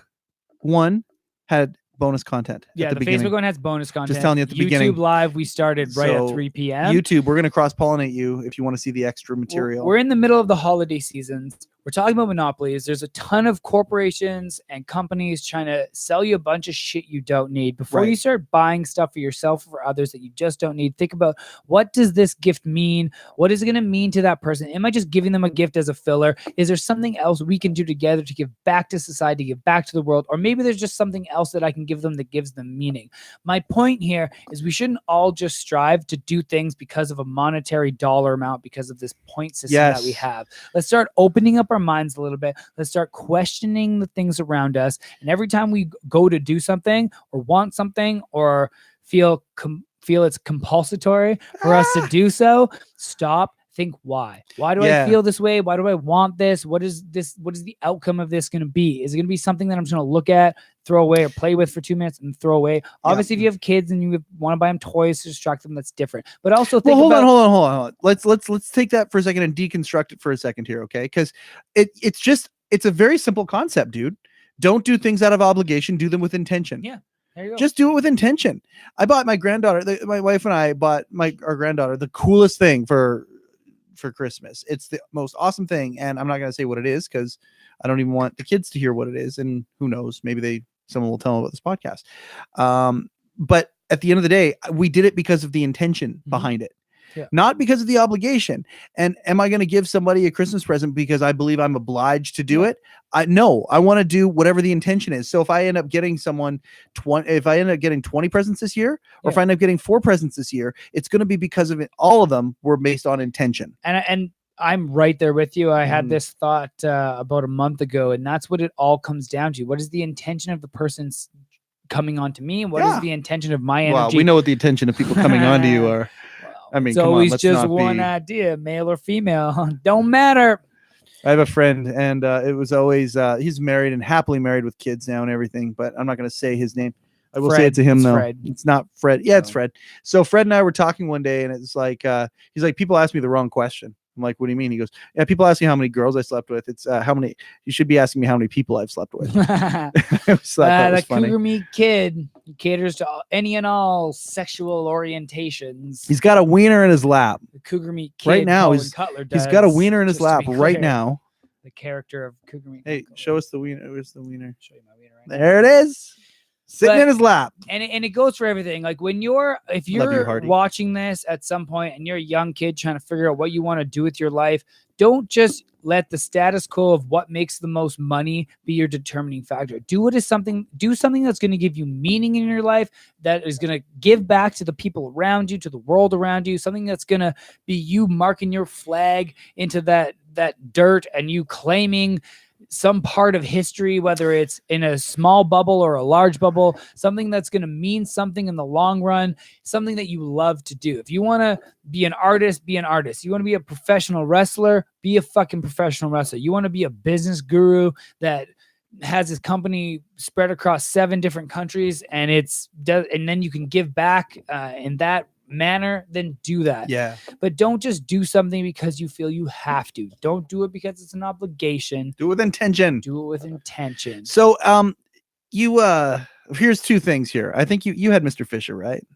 one had bonus content. Yeah, the Facebook one has bonus content. Just telling you at the beginning. YouTube Live, we started right at 3 p.m. YouTube, we're going to cross-pollinate you if you want to see the extra material. We're in the middle of the holiday seasons. We're talking about monopolies. There's a ton of corporations and companies trying to sell you a bunch of shit you don't need. Before you start buying stuff for yourself or for others that you just don't need, think about, what does this gift mean? What is it going to mean to that person? Am I just giving them a gift as a filler? Is there something else we can do together to give back to society, give back to the world? Or maybe there's just something else that I can give them that gives them meaning. My point here is we shouldn't all just strive to do things because of a monetary dollar amount, because of this point system that we have. Let's start opening up our minds a little bit. Let's start questioning the things around us. And every time we go to do something or want something or feel it's compulsory for us to do so, stop. Think why do I feel this way? Why do I want this? What is the outcome of this going to be? Is it going to be something that I'm just going to look at, throw away, or play with for 2 minutes and throw away? Obviously, if you have kids and you want to buy them toys to distract them, that's different. But also think hold on. Let's take that for a second and deconstruct it for a second here, okay? Because it's a very simple concept, dude. Don't do things out of obligation. Do them with intention. Yeah. There you go. Just do it with intention. I bought my granddaughter, my wife and I bought our granddaughter the coolest thing for Christmas. It's the most awesome thing, and I'm not going to say what it is because I don't even want the kids to hear what it is, and who knows, maybe someone will tell them about this podcast. But at the end of the day, we did it because of the intention behind it, not because of the obligation. And am I going to give somebody a Christmas present because I believe I'm obliged to do it? No, I want to do whatever the intention is. So if I end up getting 20 presents this year, or if I end up getting 4 presents this year, it's going to be because of it. All of them were based on intention. And I'm right there with you. I had this thought about a month ago, and that's what it all comes down to. What is the intention of the person's coming on to me? What is the intention of my energy? Well, we know what the intention of people coming on to you are. I mean, it's always just one idea, male or female. Don't matter. I have a friend, and it was always he's married and happily married with kids now and everything, but I'm not going to say his name. I will say it to him though. Fred. It's not Fred. Yeah, it's Fred. So Fred and I were talking one day, and it's like he's like, people ask me the wrong question. I'm like, what do you mean? He goes, yeah, people ask me how many girls I slept with. It's how many. You should be asking me how many people I've slept with. That cougar meat kid, he caters to any and all sexual orientations. He's got a wiener in his lap. The cougar meat kid. Right now, he's got a wiener in his lap right now. The character of cougar meat. Hey, show us the wiener. Where's the wiener? Show you my wiener right there. It is. Sitting in his lap. And it goes for everything. Like if you're watching this at some point and you're a young kid trying to figure out what you want to do with your life, don't just let the status quo of what makes the most money be your determining factor. Do something that's going to give you meaning in your life, that is going to give back to the people around you, to the world around you, something that's going to be you marking your flag into that dirt and you claiming some part of history, whether it's in a small bubble or a large bubble, something that's going to mean something in the long run, something that you love to do. If you want to be an artist, be an artist. You want to be a professional wrestler, be a fucking professional wrestler. You want to be a business guru that has his company spread across 7 different countries, and then you can give back in that manner, then do that. Yeah. But don't just do something because you feel you have to. Don't do it because it's an obligation. Do it with intention. Do it with intention. So here's 2 things here. I think you had Mr. Fisher, right?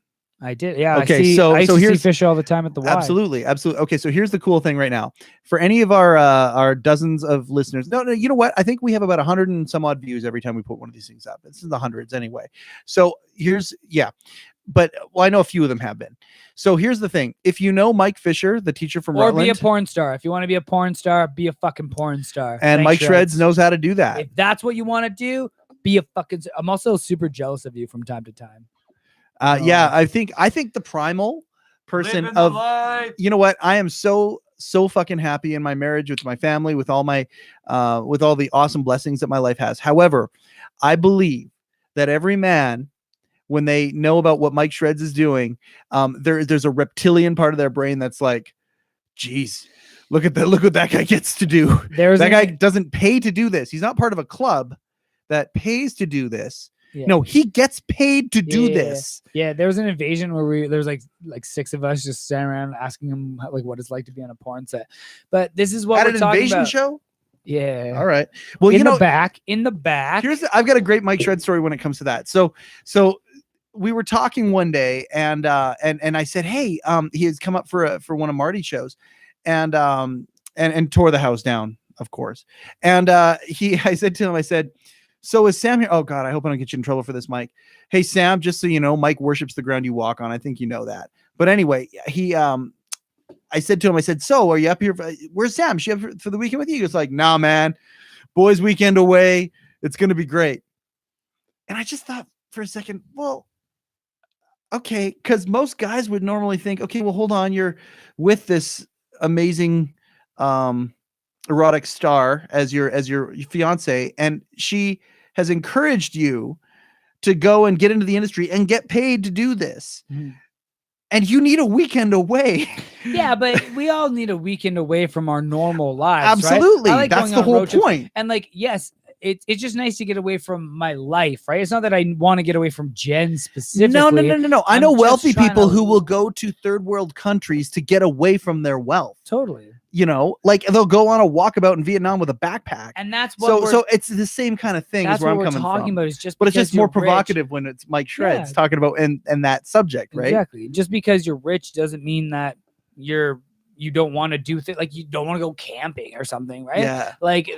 I did. Yeah. Okay. I used to see Fisher all the time at the Y. Absolutely. Okay. So here's the cool thing right now. For any of our dozens of listeners, no, you know what? I think we have about 100 and some odd views every time we put one of these things up. It's in the hundreds anyway. So but I know a few of them have been. So here's the thing. If you know Mike Fisher, the teacher from Rutland. Or be a porn star. If you want to be a porn star, be a fucking porn star. And Thanks, Mike Shreds knows how to do that. If that's what you want to do, be a fucking... I'm also super jealous of you from time to time. Yeah, I think the primal person of... You know what? I am so fucking happy in my marriage, with my family, with all my with all the awesome blessings that my life has. However, I believe that every man, when they know about what Mike Shreds is doing, there's a reptilian part of their brain that's like, geez, look what that guy gets to do. That guy doesn't pay to do this. He's not part of a club that pays to do this. Yeah. No, he gets paid to do this. Yeah, there was an invasion where there's like 6 of us just standing around asking him like what it's like to be on a porn set. But this is what we're talking about. Show? Yeah. All right. Well, in the back. I've got a great Mike Shred story when it comes to that. So we were talking one day, and I said, hey, he has come up for one of Marty's shows, and tore the house down, of course. And I said to him, I said, so is Sam here? Oh God, I hope I don't get you in trouble for this, Mike. Hey Sam, just so you know, Mike worships the ground you walk on. I think you know that. But anyway, I said to him, I said, so are you up here? Where's Sam? Is she up for the weekend with you? He was like, nah, man, boys weekend away. It's going to be great. And I just thought for a second, well, okay. Cause most guys would normally think, okay, well, hold on. You're with this amazing, erotic star as your fiance, and she has encouraged you to go and get into the industry and get paid to do this. Mm. And you need a weekend away. Yeah, but we all need a weekend away from our normal lives. Absolutely. Right? That's the whole point. And like, yes, it's just nice to get away from my life, right? It's not that I want to get away from Jen specifically. No. I know wealthy people who will go to third world countries to get away from their wealth. Totally. You know, like they'll go on a walkabout in Vietnam with a backpack. And that's what so it's the same kind of thing as where I'm coming from. About is just but it's just more provocative when it's Mike Shreds talking about and that subject, right? Exactly. Just because you're rich doesn't mean that you don't want to do things, like you don't want to go camping or something, right? Yeah. Like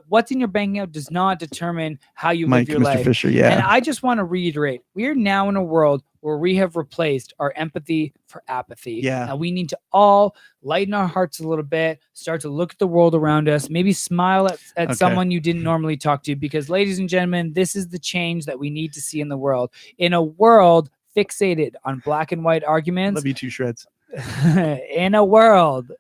what's in your bank account does not determine how you live your life. Fisher, yeah. And I just want to reiterate, we are now in a world where we have replaced our empathy for apathy. Yeah. And we need to all lighten our hearts a little bit, start to look at the world around us, maybe smile at someone you didn't normally talk to, because ladies and gentlemen, this is the change that we need to see in the world. In a world fixated on black and white arguments. Love you too, Shreds. In a world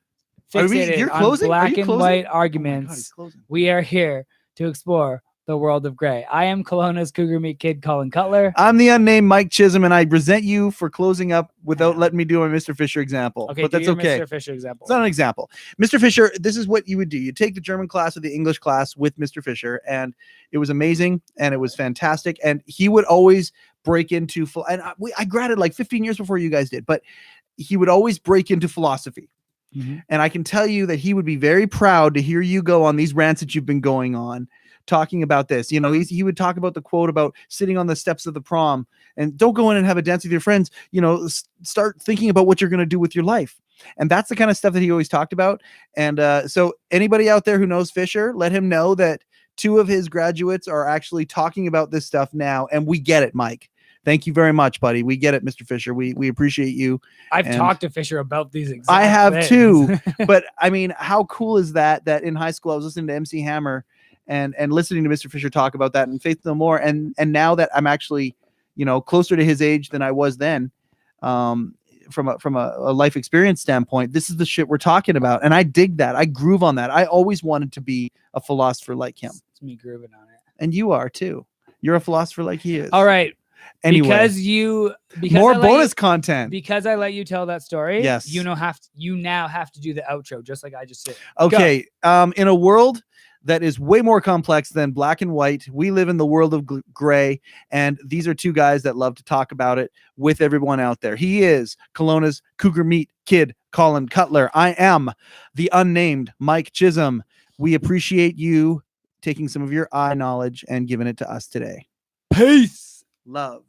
fixated on black and white arguments, oh God, we are here to explore the world of gray. I am Kelowna's Cougar Meat Kid, Colin Cutler. I'm the unnamed Mike Chisholm, and I resent you for closing up without letting me do my Mr. Fisher example. Okay, but that's okay. Mr. Fisher example. It's not an example. Mr. Fisher, this is what you would do. You take the German class or the English class with Mr. Fisher, and it was amazing, and it was fantastic. And he would always break into I graded like 15 years before you guys did, but he would always break into philosophy. Mm-hmm. And I can tell you that he would be very proud to hear you go on these rants that you've been going on, talking about this. You know, he would talk about the quote about sitting on the steps of the prom and don't go in and have a dance with your friends. You know, start thinking about what you're going to do with your life. And that's the kind of stuff that he always talked about. And so anybody out there who knows Fisher, let him know that 2 of his graduates are actually talking about this stuff now. And we get it, Mike. Thank you very much, buddy. We get it, Mr. Fisher. We appreciate you. I've And talked to Fisher about these exact I have things. too. But I mean, how cool is that in high school I was listening to MC Hammer and listening to Mr. Fisher talk about that and Faith No More, and now that I'm actually, closer to his age than I was then, from a life experience standpoint, this is the shit we're talking about, and I dig that. I groove on that. I always wanted to be a philosopher like him. It's me grooving on it. And you are too. You're a philosopher like he is. All right. Anyway, because more bonus content. Because I let you tell that story. Yes. You now have to do the outro just like I just did. Okay. In a world that is way more complex than black and white, we live in the world of gray, and these are two guys that love to talk about it with everyone out there. He is Kelowna's Cougar Meat Kid, Colin Cutler. I am the unnamed Mike Chisholm. We appreciate you taking some of your eye knowledge and giving it to us today. Peace. Love.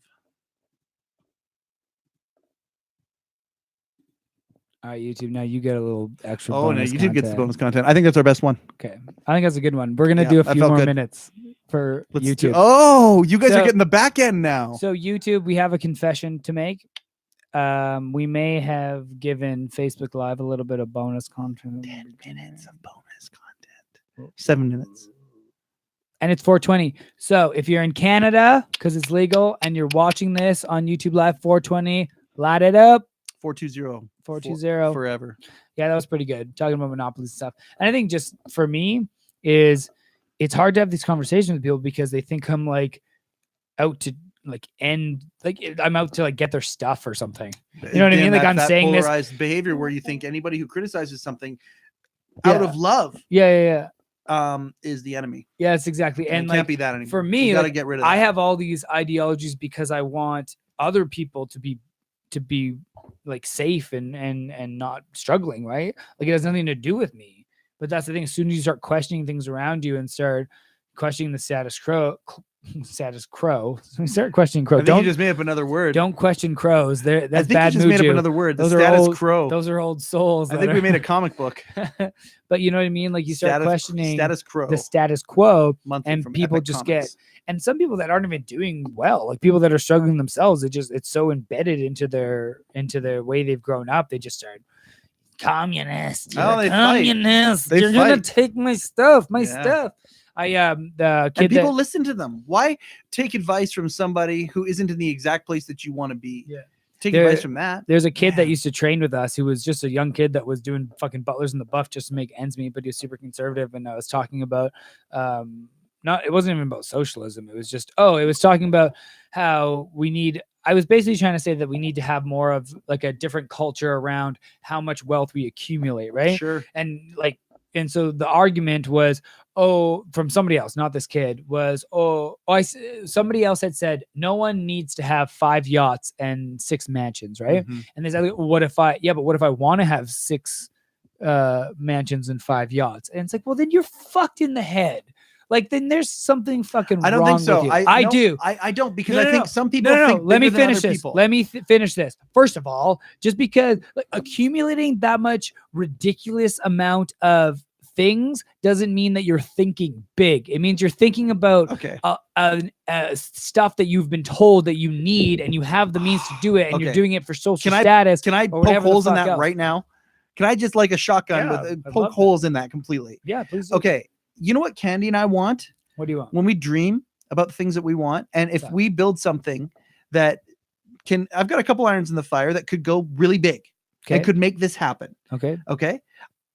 All right, YouTube. Now you get a little extra. Oh, no, bonus YouTube content. gets the bonus content. I think that's our best one. Okay, I think that's a good one. We're gonna do a that few felt more good. minutes for Let's YouTube. You guys are getting the back end now. So YouTube, we have a confession to make. We may have given Facebook Live a little bit of bonus content. 10 minutes of bonus content. 7 minutes. And it's 420. So if you're in Canada, because it's legal, and you're watching this on YouTube Live 420, light it up. 420. 420. Forever. Yeah, that was pretty good. Talking about Monopolies stuff. And I think just for me is it's hard to have these conversations with people because they think I'm out to end, I'm out to get their stuff or something. You know what I mean? I'm saying this polarized behavior where you think anybody who criticizes something out of love is the enemy. Yes, exactly. And it can't be that anymore. For me, you gotta get rid of that. I have all these ideologies because I want other people to be safe and not struggling, right? It has nothing to do with me. But that's the thing. As soon as you start questioning things around you and start questioning the status quo. So we start questioning crow. I think you just made up another word. Don't question crows. That's I think bad. You just made up another word. The status quo. Those are old souls. I think we made a comic book. But you know what I mean? You start questioning the status quo, and people just get. And some people that aren't even doing well, people that are struggling themselves, it's so embedded into their way they've grown up. They just start communist. You're communist. You're gonna take my stuff. Stuff. The kid and people listen to them. Why take advice from somebody who isn't in the exact place that you want to be? Yeah. Take advice from that. There's a kid that used to train with us who was just a young kid that was doing fucking butlers in the buff just to make ends meet, but he was super conservative. And I was talking about it wasn't even about socialism. It was just it was talking about how I was basically trying to say that we need to have more of a different culture around how much wealth we accumulate, right? Sure. And so the argument was, from somebody else, not this kid, was, somebody else had said, no one needs to have 5 yachts and 6 mansions, right? Mm-hmm. And they said, but what if I want to have 6 mansions and 5 yachts? And it's well, then you're fucked in the head. Then there's something fucking wrong. I don't think so. With you. I do. I don't, because I think some people think Let me finish this. People. Let me finish this. First of all, just because accumulating that much ridiculous amount of things doesn't mean that you're thinking big. It means you're thinking about stuff that you've been told that you need, and you have the means to do it, and you're doing it for social status. Can I poke holes in that right now? Can I just a shotgun poke holes in that completely? Yeah, please do. Okay. You know what Candy and I want? What do you want? When we dream about the things that we want, and if we build something that I've got a couple irons in the fire that could go really big. Okay. It could make this happen. Okay. Okay.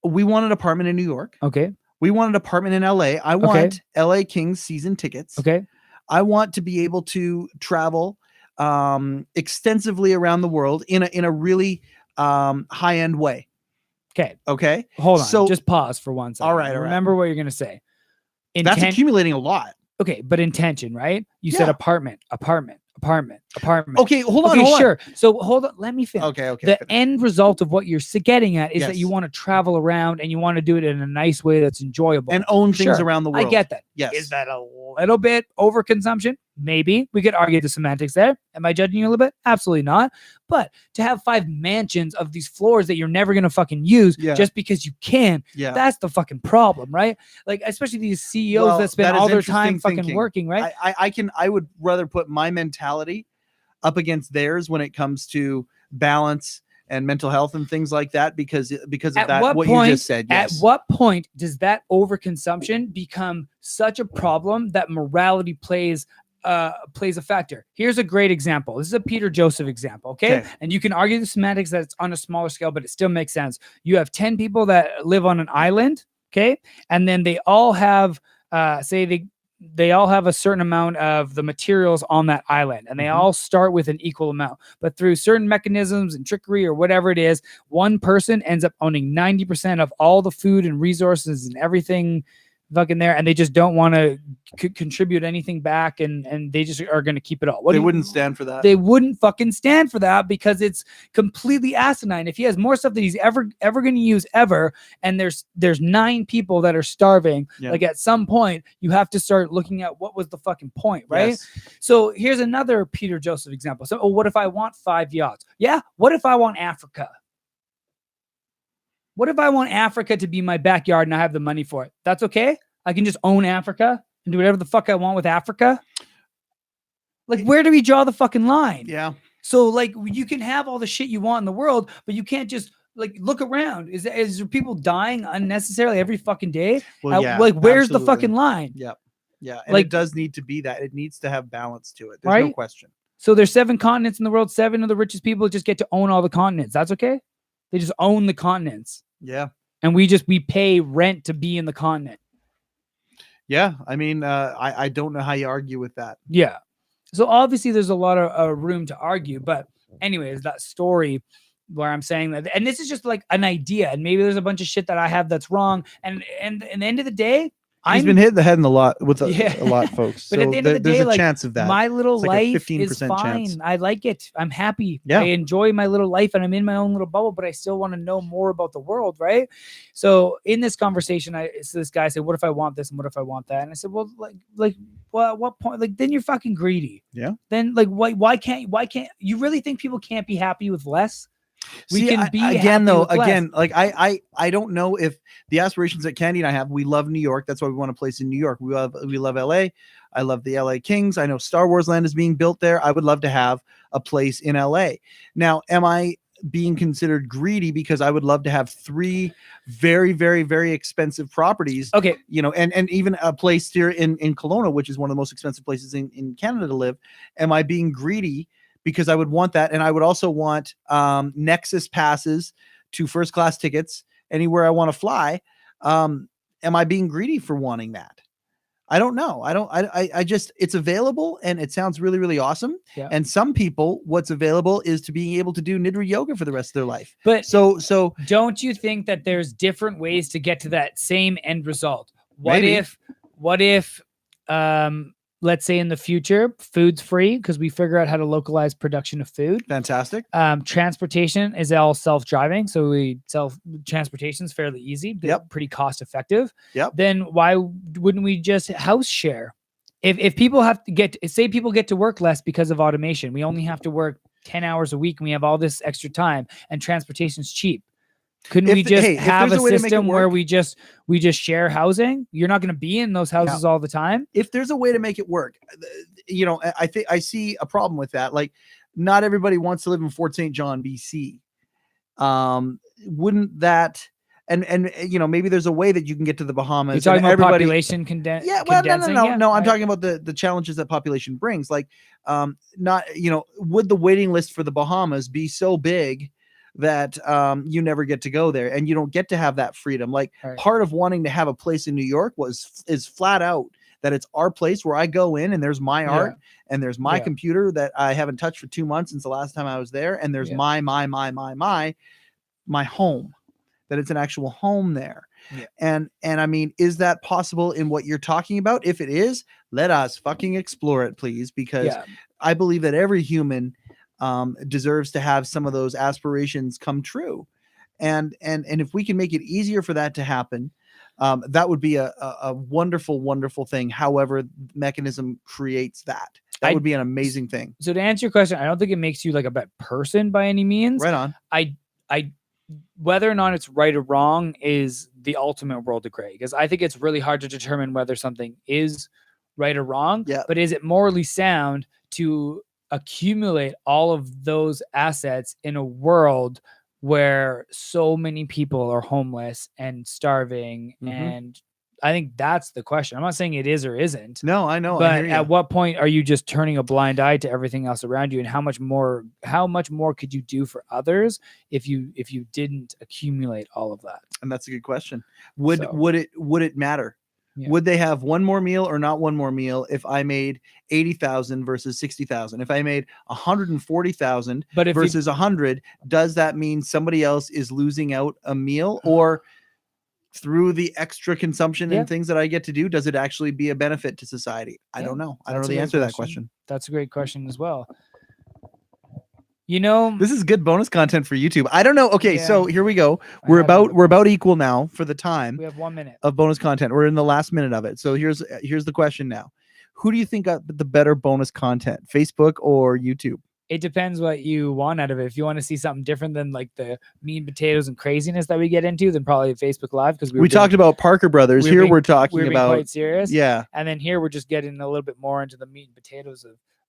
We want an apartment in New York. Okay. We want an apartment in LA. I want LA Kings season tickets. Okay. I want to be able to travel extensively around the world in a really high-end way. Okay. Hold on. So just pause for 1 second. All right. Remember what you're going to say. That's accumulating a lot. Okay. But intention, right? You said apartment. Okay. Hold on. Sure. So hold on. Let me finish. Okay. The end result of what you're getting at is that you want to travel around and you want to do it in a nice way that's enjoyable. And own things around the world. I get that. Yes. Is that a little bit overconsumption? Maybe. We could argue the semantics there. Am I judging you a little bit? Absolutely not. But to have 5 mansions of these floors that you're never going to fucking use just because you can, that's the fucking problem, right? Especially these CEOs that spend all their time fucking working, right? I would rather put my mentality up against theirs when it comes to balance and mental health and things like that because of what you just said. Yes. At what point does that overconsumption become such a problem that morality plays a factor? Here's a great example. This is a Peter Joseph example, okay? And you can argue the semantics that it's on a smaller scale, but it still makes sense. You have 10 people that live on an island, okay? And then they all have, they all have a certain amount of the materials on that island, and they all start with an equal amount. But through certain mechanisms and trickery or whatever it is, one person ends up owning 90% of all the food and resources and everything fucking there, and they just don't want to contribute anything back, and they just are going to keep it all. They wouldn't stand for that. They wouldn't fucking stand for that because it's completely asinine. If he has more stuff that he's ever going to use ever, and there's 9 people that are starving, like at some point you have to start looking at what was the fucking point, right? Yes. So here's another Peter Joseph example. So, what if I want 5 yachts? Yeah. What if I want Africa? What if I want Africa to be my backyard and I have the money for it? That's okay. I can just own Africa and do whatever the fuck I want with Africa. Like, where do we draw the fucking line? Yeah. So, like, you can have all the shit you want in the world, but you can't just, like, look around. Is there people dying unnecessarily every fucking day? Well, yeah, like, where's absolutely. the fucking line? Yep. Yeah. And like, it does need to be that. It needs to have balance to it. There's right? No question. So there's 7 continents in the world. 7 of the richest people just get to own all the continents. That's okay. They just own the continents. Yeah. And we pay rent to be in the continent. Yeah. I mean, I don't know how you argue with that. Yeah. So obviously there's a lot of room to argue, but anyways, that story where I'm saying that, and this is just like an idea, and maybe there's a bunch of shit that I have that's wrong. And at the end of the day, He's been hitting the head in a lot with a lot, folks. But so at the end of the day, there's a chance of that. My little like life is fine. Chance. I like it. I'm happy. Yeah. I enjoy my little life, and I'm in my own little bubble, but I still want to know more about the world, right? So in this conversation, this guy said, what if I want this and what if I want that? And I said, well, well, at what point? Like, then you're fucking greedy. Yeah. Then, like, why can't you really think people can't be happy with less? We can be again, like I don't know if the aspirations that Candy and I have. We love New York. That's why we want a place in New York. We love LA. I love the LA Kings. I know Star Wars Land is being built there. I would love to have a place in LA. Now, am I being considered greedy because I would love to have 3 very, very, very expensive properties? Okay. You know, and even a place here in Kelowna, which is one of the most expensive places in Canada to live. Am I being greedy because I would want that? And I would also want Nexus passes to first class tickets anywhere I want to fly. Am I being greedy for wanting that? I don't know. I just, it's available and it sounds really, really awesome. Yeah. And some people, what's available is to being able to do Nidra yoga for the rest of their life. But so don't you think that there's different ways to get to that same end result? What if, let's say in the future, food's free because we figure out how to localize production of food. Fantastic. Transportation is all self-driving. So transportation is fairly easy. Yep. Pretty cost effective. Yep. Then why wouldn't we just house share? If people have to say people get to work less because of automation, we only have to work 10 hours a week and we have all this extra time and transportation's cheap. Couldn't we just have a system where we just share housing? You're not going to be in those houses all the time. If there's a way to make it work, you know, I think I see a problem with that. Like, not everybody wants to live in Fort St. John, BC. Wouldn't that, and you know, maybe there's a way that you can get to the Bahamas. You're talking about population condensing? Yeah, well, no. I'm talking about the challenges that population brings. Like, not, you know, would the waiting list for the Bahamas be so big that you never get to go there and you don't get to have that freedom? Like, part of wanting to have a place in New York is flat out that it's our place where I go in and there's my art and there's my computer that I haven't touched for 2 months since the last time I was there, and there's my home, that it's an actual home there. And I mean, is that possible in what you're talking about? If it is, let us fucking explore it, please, because I believe that every human deserves to have some of those aspirations come true. And if we can make it easier for that to happen, that would be a wonderful, wonderful thing. However, mechanism creates that would be an amazing thing. So to answer your question, I don't think it makes you like a bad person by any means. Right on. I whether or not it's right or wrong is the ultimate world of gray, because I think it's really hard to determine whether something is right or wrong. Yeah. But is it morally sound to accumulate all of those assets in a world where so many people are homeless and starving. And I think that's the question. I'm not saying it is or isn't. No, I know. I But hear you. at what point are you just turning a blind eye to everything else around you? And how much more could you do for others if you didn't accumulate all of that? And that's a good question. Would So- would it matter? Yeah. Would they have one more meal or not one more meal if I made 80,000 versus 60,000? If I made 140,000 But if versus 100, does that mean somebody else is losing out a meal, or through the extra consumption Yeah. and things that I get to do, does it actually be a benefit to society? I don't know. I don't know that's a the great answer to that question. That's a great question as well. You know, This is good bonus content for YouTube. I don't know. Okay, Yeah. so here we go. I We're had another about equal now for the time we have 1 minute. of bonus content. We're in the last minute of it. So here's the question now. Who do you think got the better bonus content, Facebook or YouTube? It depends what you want out of it. If you want to see something different than like the meat and potatoes and craziness that we get into, then probably Facebook Live, because We talked about Parker Brothers. Here we're talking being about quite serious. Yeah. And then here we're just getting a little bit more into the meat and potatoes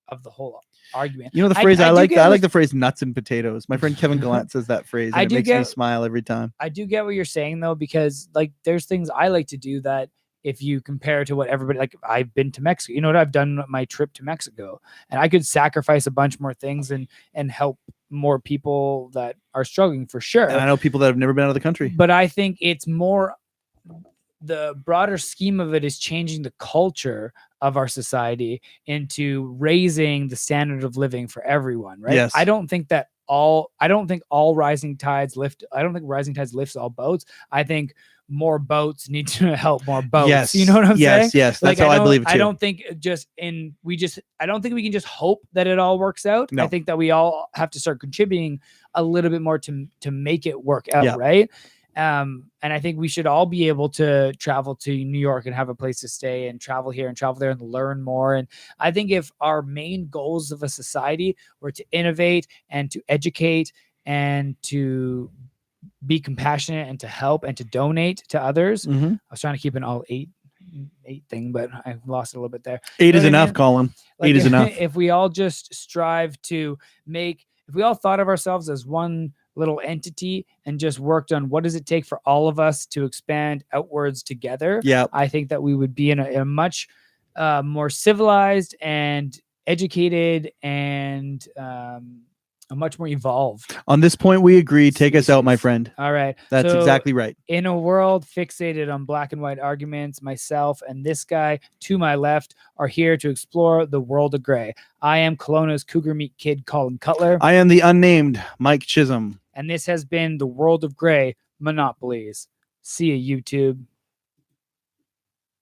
of the whole argument. You know the phrase I like get the phrase nuts and potatoes. My friend Kevin Gallant says that phrase, and it makes me smile every time. I do get what you're saying though, because like there's things I like to do that if you compare to what everybody, like I've been to Mexico, you know what, I've done my trip to Mexico, and I could sacrifice a bunch more things and help more people that are struggling for sure. And I know people that have never been out of the country. But I think it's more, the broader scheme of it is changing the culture of our society into raising the standard of living for everyone, right? Yes. I don't think all rising tides lifts all boats. I think more boats need to help more boats. Yes. You know what I'm saying? Yes, that's how I believe it too. I don't think I don't think we can just hope that it all works out. No. I think that we all have to start contributing a little bit more to make it work out, Yeah. right? And I think we should all be able to travel to New York and have a place to stay, and travel here and travel there and learn more. And I think if our main goals of a society were to innovate and to educate and to be compassionate and to help and to donate to others. Mhm. I was trying to keep an all eight thing, but I lost it a little bit there. 8 You know is what I enough, mean? Colin. Like, 8 is enough. If we all just strive to if we all thought of ourselves as one little entity and just worked on what does it take for all of us to expand outwards together, Yeah. I think that we would be in a much more civilized and educated and a much more evolved. On this point, we agree. Take us out, my species. friend. All right. That's So, exactly right. in a world fixated on black and white arguments, myself and this guy to my left are here to explore the world of gray. I am Kelowna's Cougar Meat Kid, Colin Cutler. I am the unnamed Mike Chisholm. And this has been the World of Gray Monopolies. See you, YouTube.